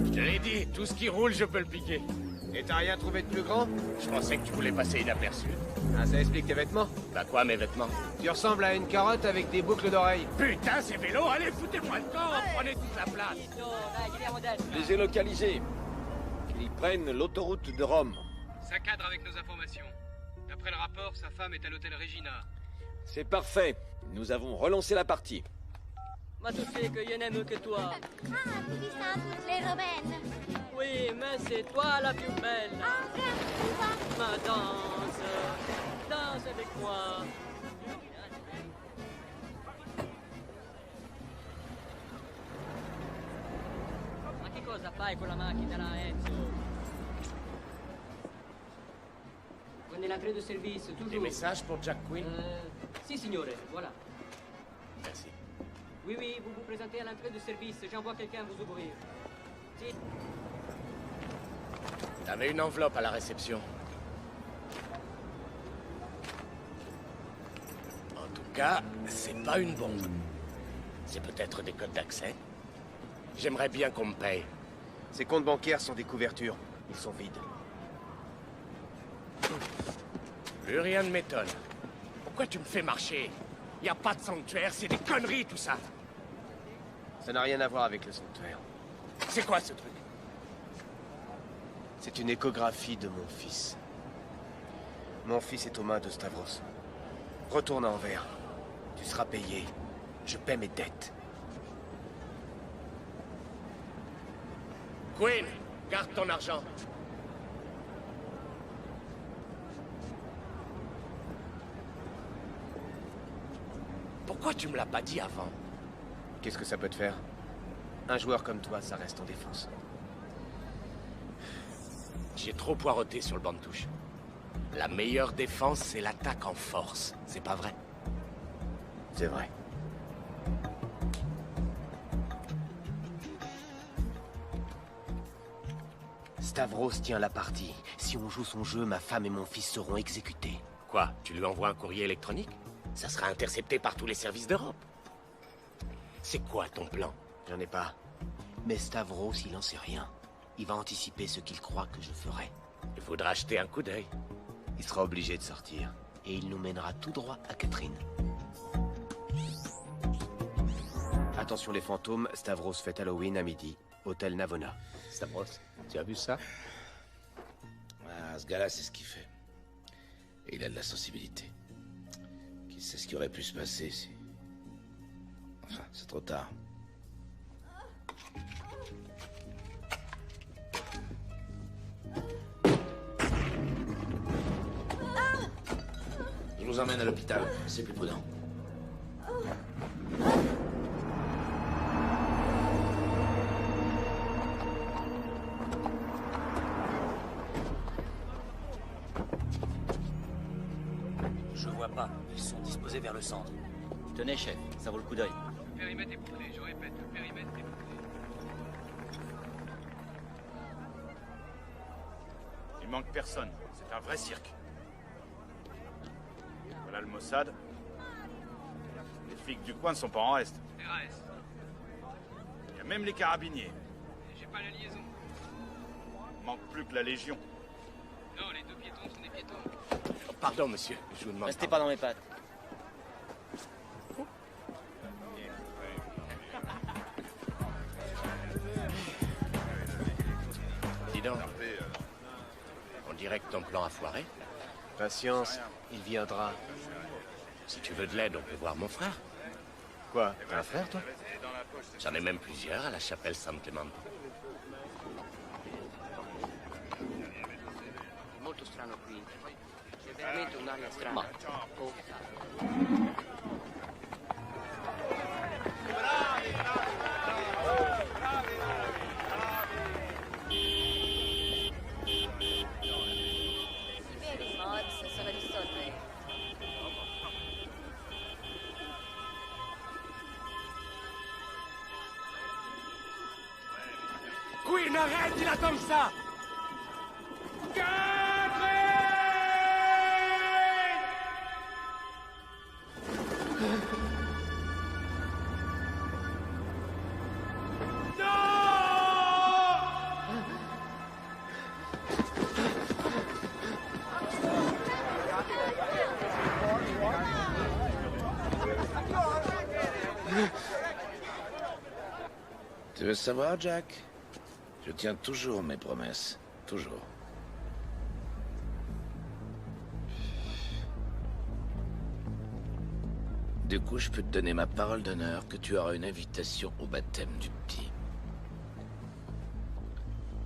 Je te l'ai dit, tout ce qui roule, je peux le piquer. Et t'as rien trouvé de plus grand? Je pensais que tu voulais passer inaperçu. Ah, ça explique tes vêtements? Bah quoi, mes vêtements? Tu ressembles à une carotte avec des boucles d'oreilles. Putain, ces vélos, allez, foutez-moi le camp, prenez toute la place. Les ai localisés. Ils prennent l'autoroute de Rome. Ça cadre avec nos informations. D'après le rapport, sa femme est à l'hôtel Regina. C'est parfait. Nous avons relancé la partie. Ma tu sais que je n'aime que toi. Ah, tu dis ça à toutes les romaines. Oui, mais c'est toi la plus belle. Ma danse. Danse avec moi. Ma che cosa fai con la macchina là, Enzo? Prenez l'entrée de service, toujours. Des messages pour Jack Quinn? Si, signore, voilà. Merci. Oui, oui, vous vous présentez à l'entrée de service. J'envoie quelqu'un vous ouvrir. Si. T'avais une enveloppe à la réception. En tout cas, c'est pas une bombe. C'est peut-être des codes d'accès. J'aimerais bien qu'on me paye. Ces comptes bancaires sont des couvertures. Ils sont vides. Plus rien ne m'étonne. Pourquoi tu me fais marcher? Y a pas de sanctuaire, c'est des conneries tout ça. Ça n'a rien à voir avec le sanctuaire. C'est quoi ce truc? C'est une échographie de mon fils. Mon fils est aux mains de Stavros. Retourne à Anvers. Tu seras payé. Je paie mes dettes. Quinn, garde ton argent. Pourquoi tu me l'as pas dit avant? Qu'est-ce que ça peut te faire? Un joueur comme toi, ça reste en défense. J'ai trop poireauté sur le banc de touche. La meilleure défense, c'est l'attaque en force. C'est pas vrai? C'est vrai. Stavros tient la partie. Si on joue son jeu, ma femme et mon fils seront exécutés. Quoi? Tu lui envoies un courrier électronique? Ça sera intercepté par tous les services d'Europe. C'est quoi ton plan? J'en ai pas. Mais Stavros, il en sait rien. Il va anticiper ce qu'il croit que je ferai. Il faudra acheter un coup d'œil. Il sera obligé de sortir. Et il nous mènera tout droit à Catherine. Attention les fantômes, Stavros fête Halloween à midi. Hôtel Navona. Stavros, tu as vu ça? Ah, ce gars-là, c'est ce qu'il fait. Et il a de la sensibilité. Qui sait ce qui aurait pu se passer si... Enfin, c'est trop tard. Je vous emmène à l'hôpital, c'est plus prudent. Je vois pas, ils sont disposés vers le centre. Tenez, chef, ça vaut le coup d'œil. Le périmètre est bouclé, je répète, le périmètre est bouclé. Il manque personne, c'est un vrai cirque. Voilà le Mossad. Les flics du coin ne sont pas en reste. RAS. Il y a même les carabiniers. J'ai pas la liaison. Manque plus que la Légion. Non, les deux piétons sont des piétons. Oh, pardon, monsieur. Je vous demande. Restez pas dans mes pattes. Dis donc. On dirait que ton plan a foiré. Patience, il viendra. Si tu veux de l'aide, on peut voir mon frère. Quoi? T'as un frère, toi? J'en ai même plusieurs à la chapelle San Clemente. Molto strano qui. C'è veramente un'aria strana. Oh. Vedi, Mods, sono risolve. Queen, arrête, il attend ça! Tu veux savoir, Jack? Je tiens toujours mes promesses. Toujours. Du coup, je peux te donner ma parole d'honneur que tu auras une invitation au baptême du petit.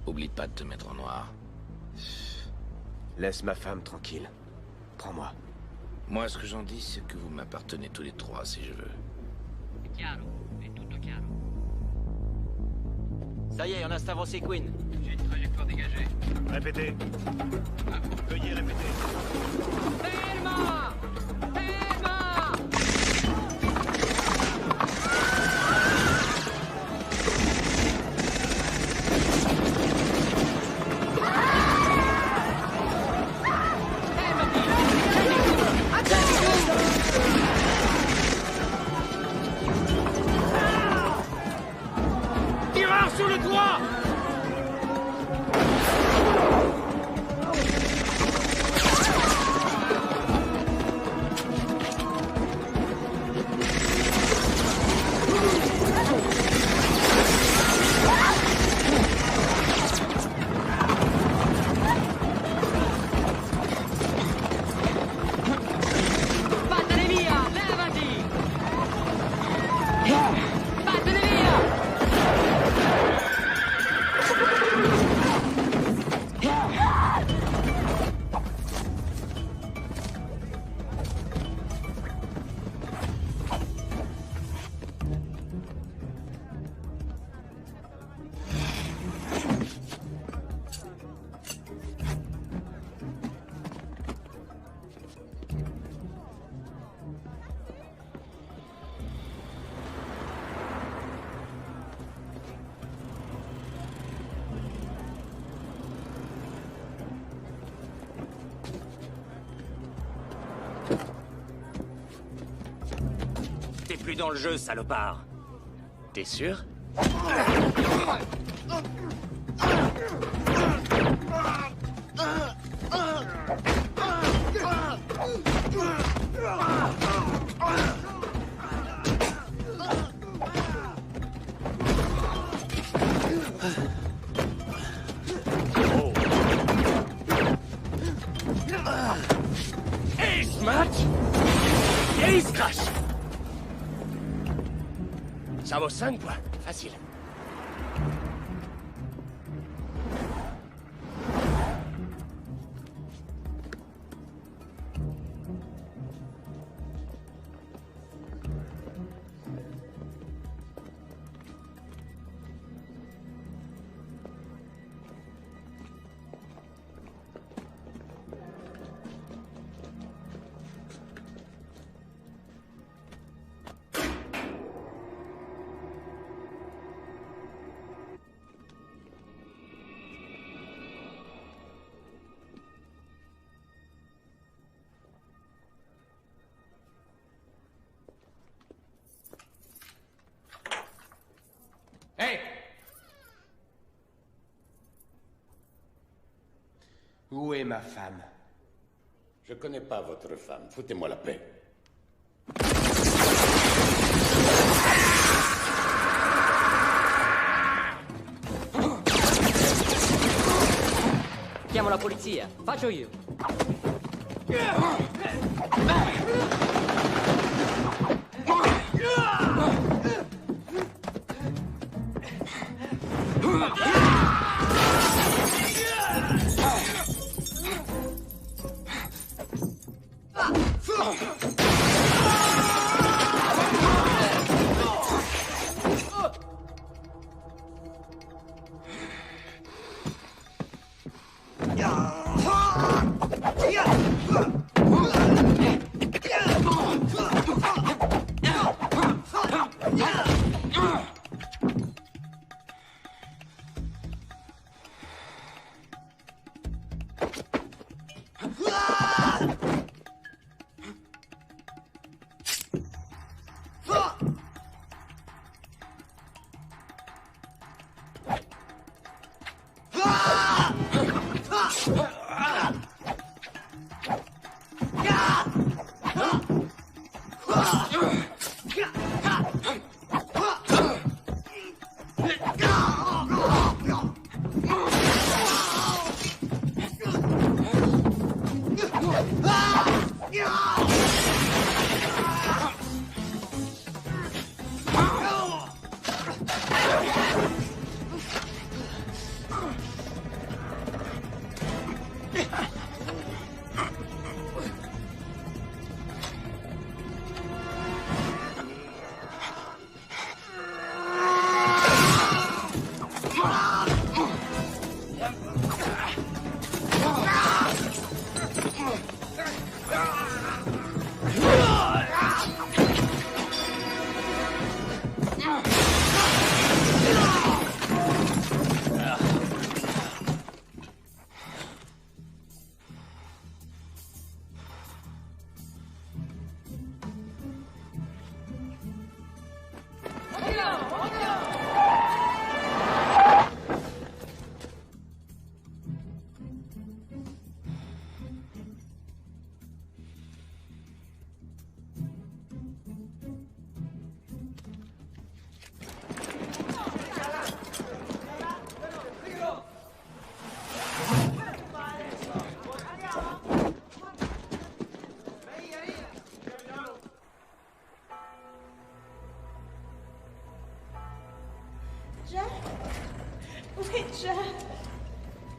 Oublie pas de te mettre en noir. Laisse ma femme tranquille. Prends-moi. Moi, ce que j'en dis, c'est que vous m'appartenez tous les trois, si je veux. È chiaro, è tutto chiaro. Ça y est, on a avancé Queen. J'ai une trajectoire dégagée. Répétez. Veuillez répéter. Ferma! Ferma! Tireur sur le toit! Vattene via! Levati! Vattene via! T'es plus dans le jeu, salopard. T'es sûr? Ace match! Ace crash! Ça vaut 5 points. Facile. Hé! Où est ma femme? Je connais pas votre femme. Foutez-moi la paix. Chiamo la polizia. Faccio io.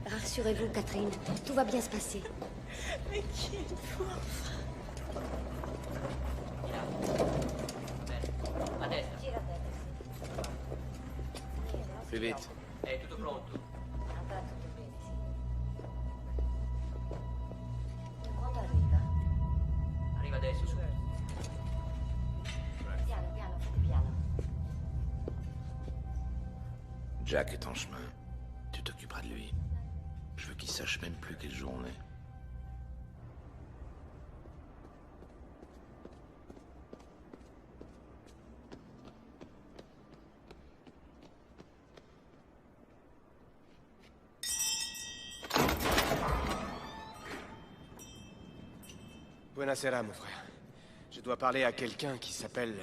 Rassurez-vous, Catherine, tout va bien se passer. Mais qui êtes-vous enfin? Plus vite. È tutto pronto. Arriva adesso, su. Piano, piano, fate piano. Jack est en chemin. Tu t'occuperas de lui. Je veux qu'il sache même plus quel jour on est. Buonasera, mon frère. Je dois parler à quelqu'un qui s'appelle...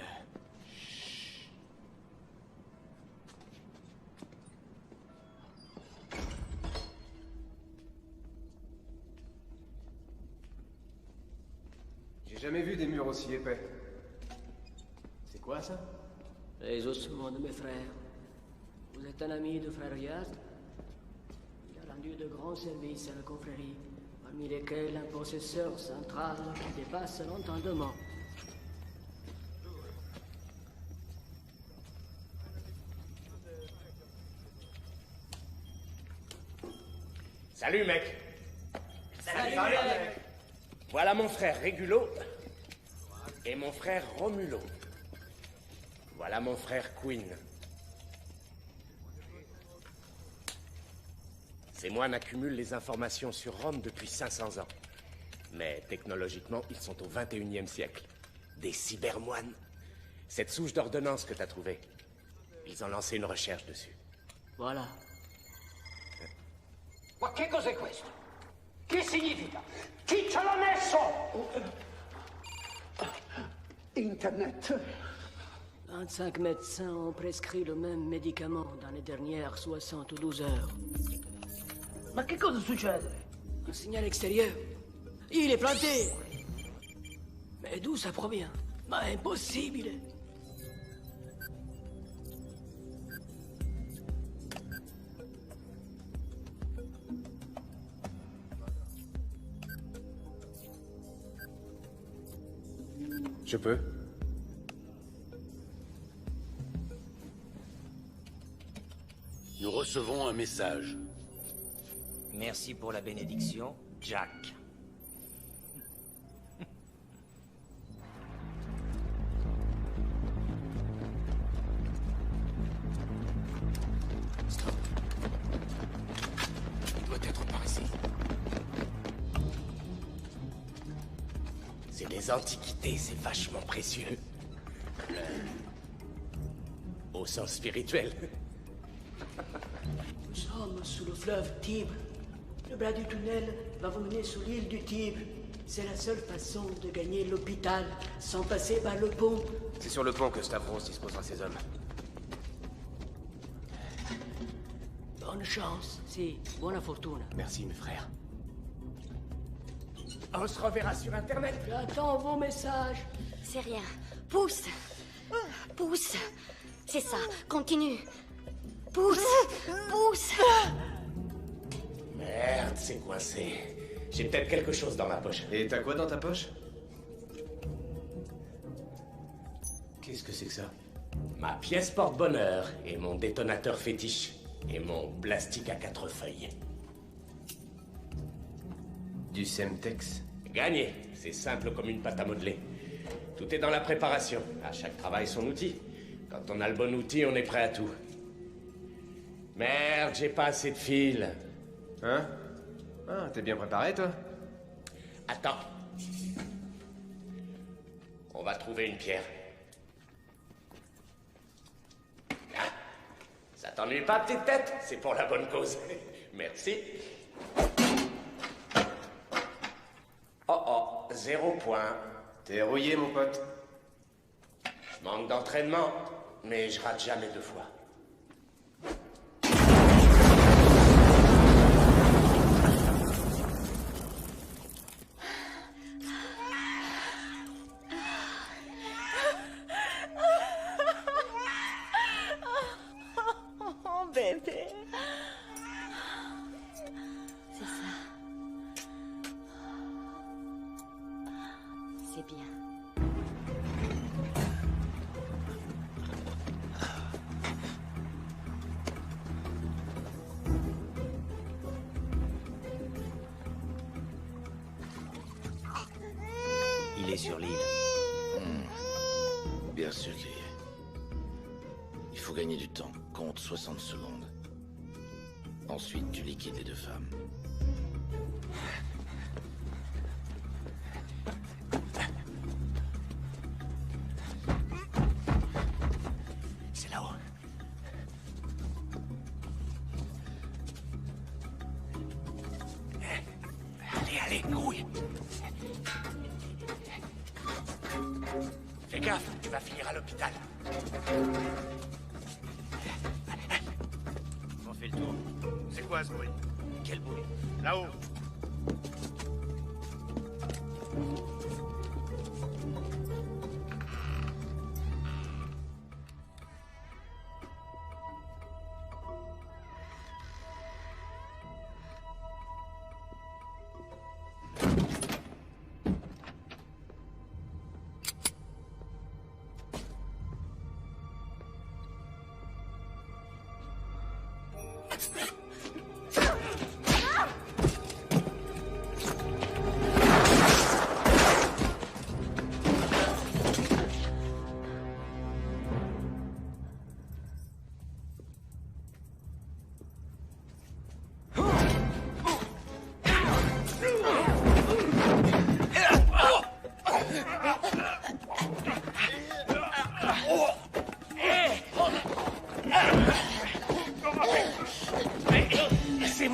J'ai jamais vu des murs aussi épais. C'est quoi, ça? Les ossements de mes frères. Vous êtes un ami de frère Yazd? Il a rendu de grands services à la confrérie, parmi lesquels un possesseur central qui dépasse l'entendement. Salut, mec. Salut, mec. Voilà mon frère Régulo et mon frère Romulo. Voilà mon frère Quinn. Ces moines accumulent les informations sur Rome depuis 500 ans. Mais technologiquement, ils sont au 21e siècle. Des cybermoines. Cette souche d'ordonnance que t'as trouvée, Ils ont lancé une recherche dessus. Voilà. Ma che cos'è questo? Che significa? Chi ce l'ha messo? Internet. 25 médecins ont prescrit le même médicament dans les dernières 72 heures. Ma che cosa succede? Un signal extérieur. Il est planté. Mais d'où ça provient? Ma impossible. Je peux? Nous recevons un message. Merci pour la bénédiction, Jack. Stop. Il doit être par ici. C'est des antiquités, c'est vachement précieux. Au sens spirituel. Nous sommes sous le fleuve Tibre. Le bras du tunnel va vous mener sur l'île du Tibre. C'est la seule façon de gagner l'hôpital sans passer par le pont. C'est sur le pont que Stavros disposera ses hommes. Bonne chance. Si, buona fortuna. Merci, mes frères. On se reverra sur Internet. J'attends vos messages. C'est rien. Pousse. Pousse. C'est ça. Continue. Pousse. Pousse. Merde, c'est coincé. J'ai peut-être quelque chose dans ma poche. Et t'as quoi dans ta poche? Qu'est-ce que c'est que ça? Ma pièce porte-bonheur et mon détonateur fétiche. Et mon plastique à 4 feuilles. Du Semtex? Gagné. C'est simple comme une pâte à modeler. Tout est dans la préparation. À chaque travail, son outil. Quand on a le bon outil, on est prêt à tout. Merde, j'ai pas assez de fil. Hein? Ah, t'es bien préparé, toi? Attends. On va trouver une pierre. Ah, ça t'ennuie pas, petite tête? C'est pour la bonne cause. Merci. Oh, 0 point. T'es rouillé, mon pote. Je manque d'entraînement, mais je rate jamais 2 fois. Oh, bébé. C'est ça. C'est bien. Il est sur l'île. Bien sûr qu'il y est. Il faut gagner du temps. Compte 60 secondes. Ensuite, tu liquides les 2 femmes. C'est là-haut. Allez, grouille. Fais gaffe, tu vas finir à l'hôpital. On fait le tour. C'est quoi ce bruit? Quel bruit? Là-haut.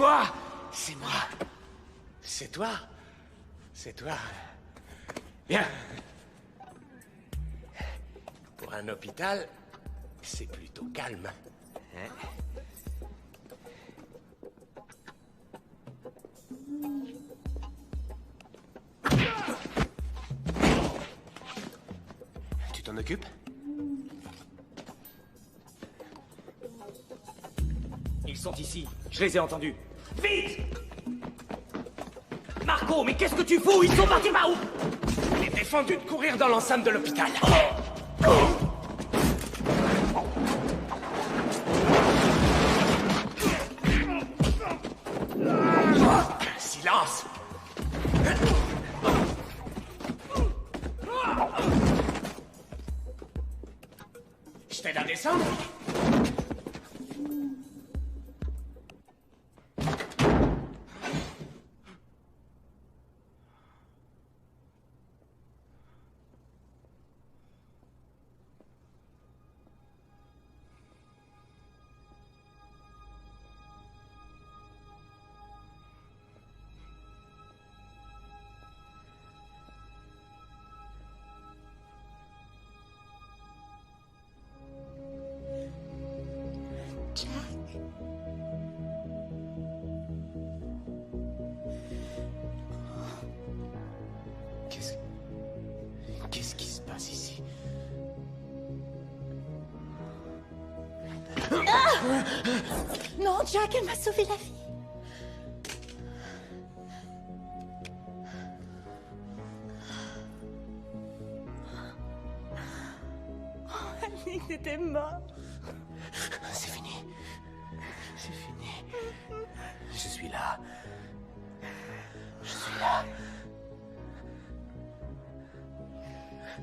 moi! C'est moi! C'est toi! C'est toi! Viens! Pour un hôpital, c'est plutôt calme. Hein? Tu t'en occupes? Ils sont ici. Je les ai entendus. Vite! Marco, mais qu'est-ce que tu fous? Ils sont partis par où? Il est défendu de courir dans l'enceinte de l'hôpital. Silence! Je t'aide à descendre? Qu'est-ce qui se passe ici? Ah! Non, Jack, elle m'a sauvé la vie. Oh, Nick, t'étais mort. C'est fini. C'est fini. Je suis là. Je suis là.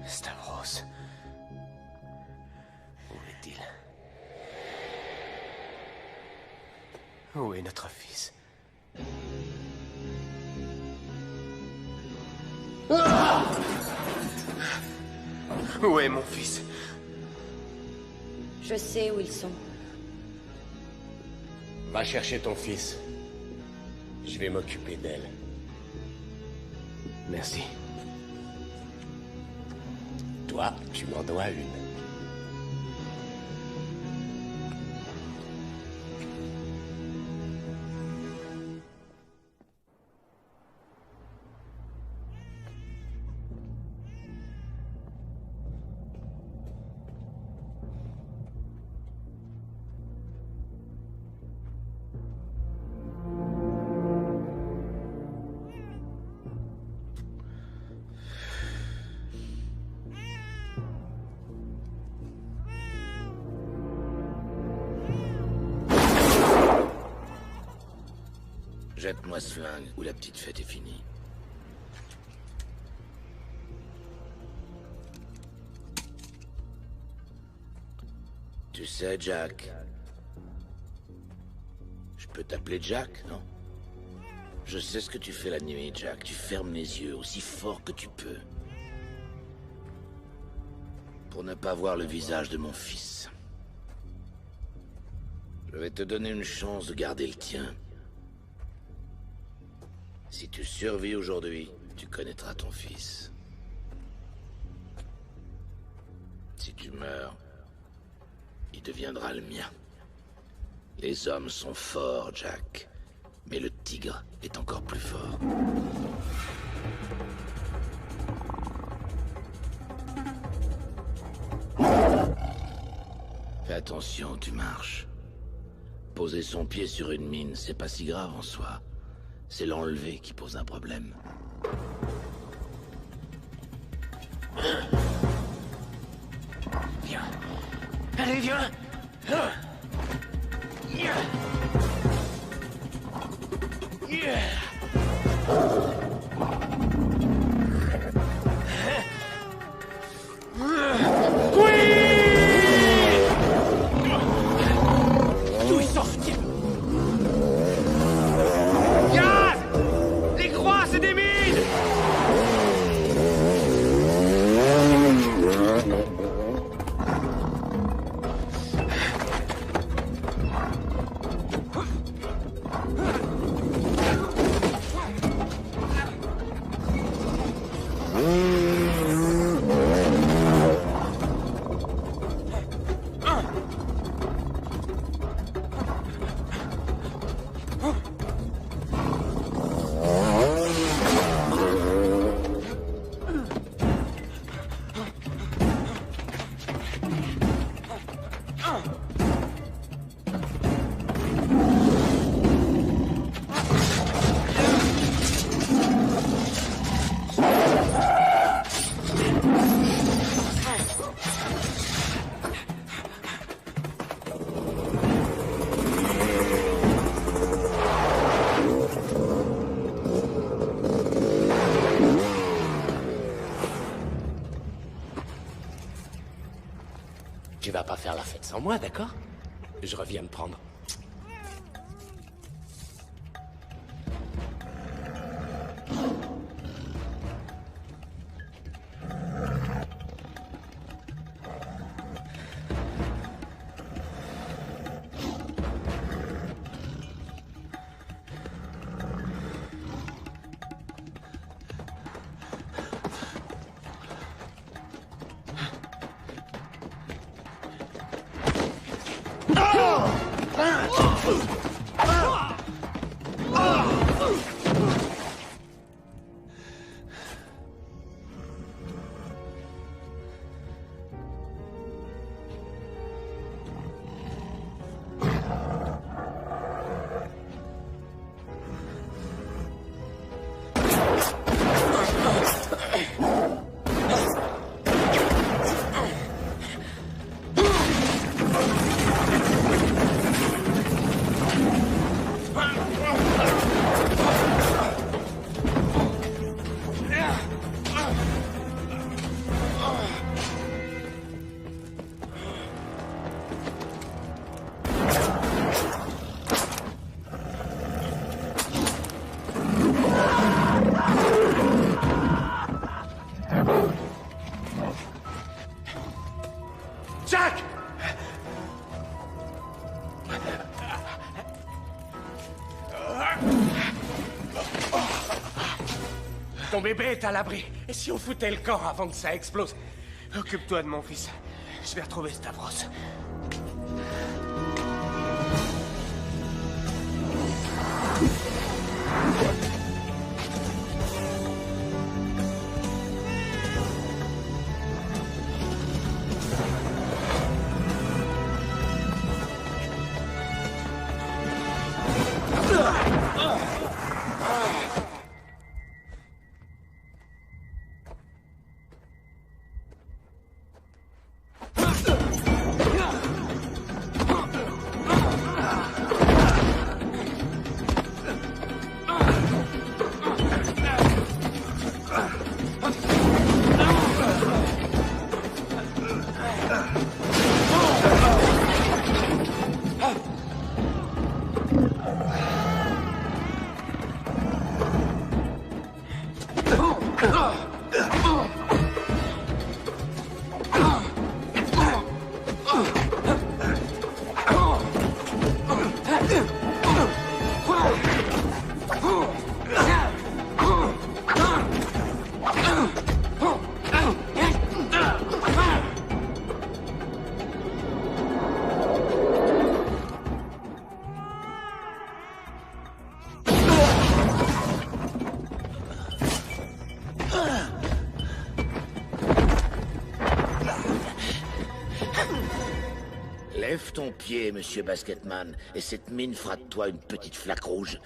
Stavros. Où est-il? Où est notre fils? Ah! Où est mon fils? Je sais où ils sont. Va chercher ton fils. Je vais m'occuper d'elle. Merci. Toi, tu m'en dois une. Jette-moi ce flingue ou la petite fête est finie. Tu sais, Jack. Je peux t'appeler Jack, non? Je sais ce que tu fais la nuit, Jack. Tu fermes les yeux aussi fort que tu peux. Pour ne pas voir le visage de mon fils. Je vais te donner une chance de garder le tien. Si tu survis aujourd'hui, tu connaîtras ton fils. Si tu meurs, il deviendra le mien. Les hommes sont forts, Jack. Mais le tigre est encore plus fort. Fais attention, tu marches. Poser son pied sur une mine, c'est pas si grave en soi. C'est l'enlever qui pose un problème. Viens. Allez, viens. D'où ils sortent? Gaz! Les croix, c'est des mines! sans moi, d'accord? Je reviens me prendre. Jack! Ton bébé est à l'abri. Et si on foutait le camp avant que ça explose? Occupe-toi de mon fils. Je vais retrouver Stavros. Lève ton pied, monsieur Basketman, et cette mine fera de toi une petite flaque rouge.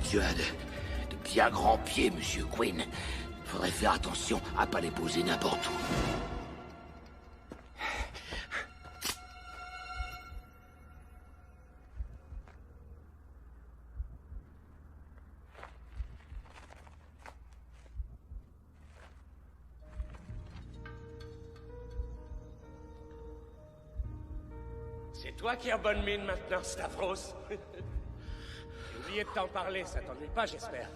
Tu as de bien grands pieds, monsieur Quinn. Faudrait faire attention à pas les poser n'importe où. C'est toi qui as bonne mine maintenant, Stavros. J'ai oublié de t'en parler, ça t'ennuie pas, j'espère.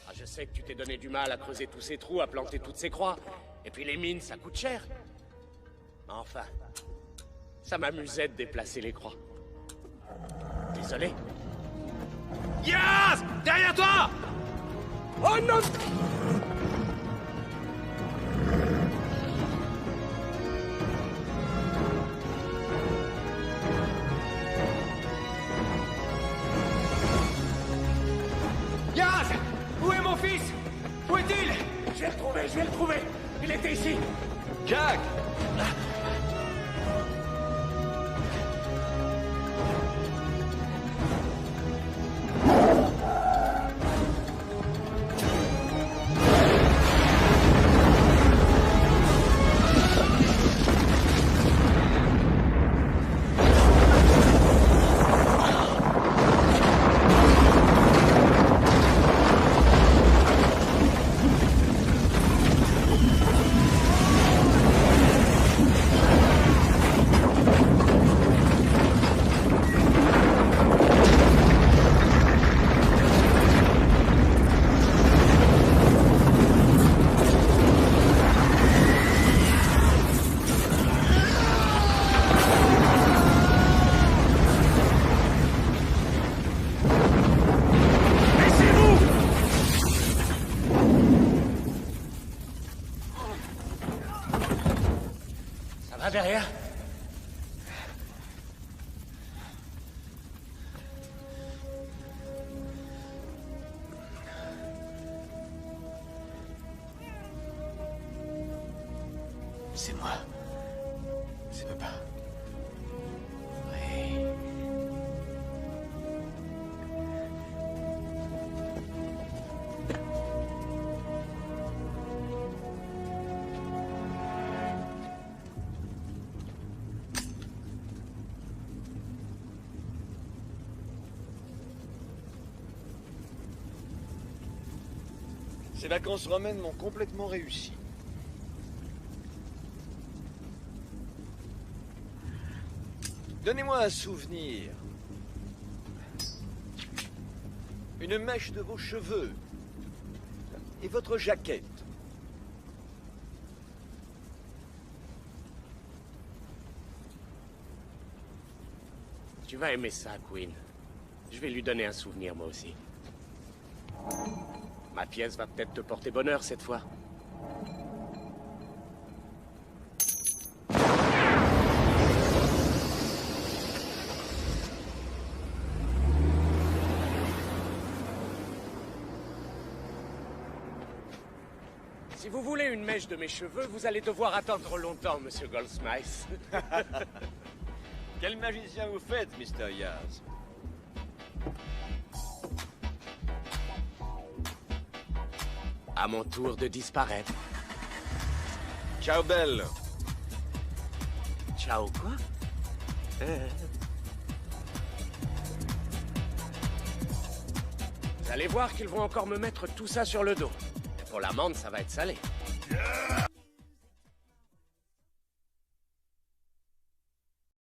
Ah, je sais que tu t'es donné du mal à creuser tous ces trous, à planter toutes ces croix. Et puis les mines, ça coûte cher. Mais enfin, ça m'amusait de déplacer les croix. Désolé. Yas! Derrière toi! Oh non! va derrière? C'est moi. C'est papa. Oui. Ces vacances romaines m'ont complètement réussi. Donnez-moi un souvenir. Une mèche de vos cheveux. Et votre jaquette. Tu vas aimer ça, Queen. Je vais lui donner un souvenir, moi aussi. Ma pièce va peut-être te porter bonheur cette fois. Si vous voulez une mèche de mes cheveux, vous allez devoir attendre longtemps, Monsieur Goldsmith. Quel magicien vous faites, Mr. Yaz? À mon tour de disparaître. Ciao, Belle. Ciao, quoi? Vous allez voir qu'ils vont encore me mettre tout ça sur le dos. Et pour l'amende, ça va être salé.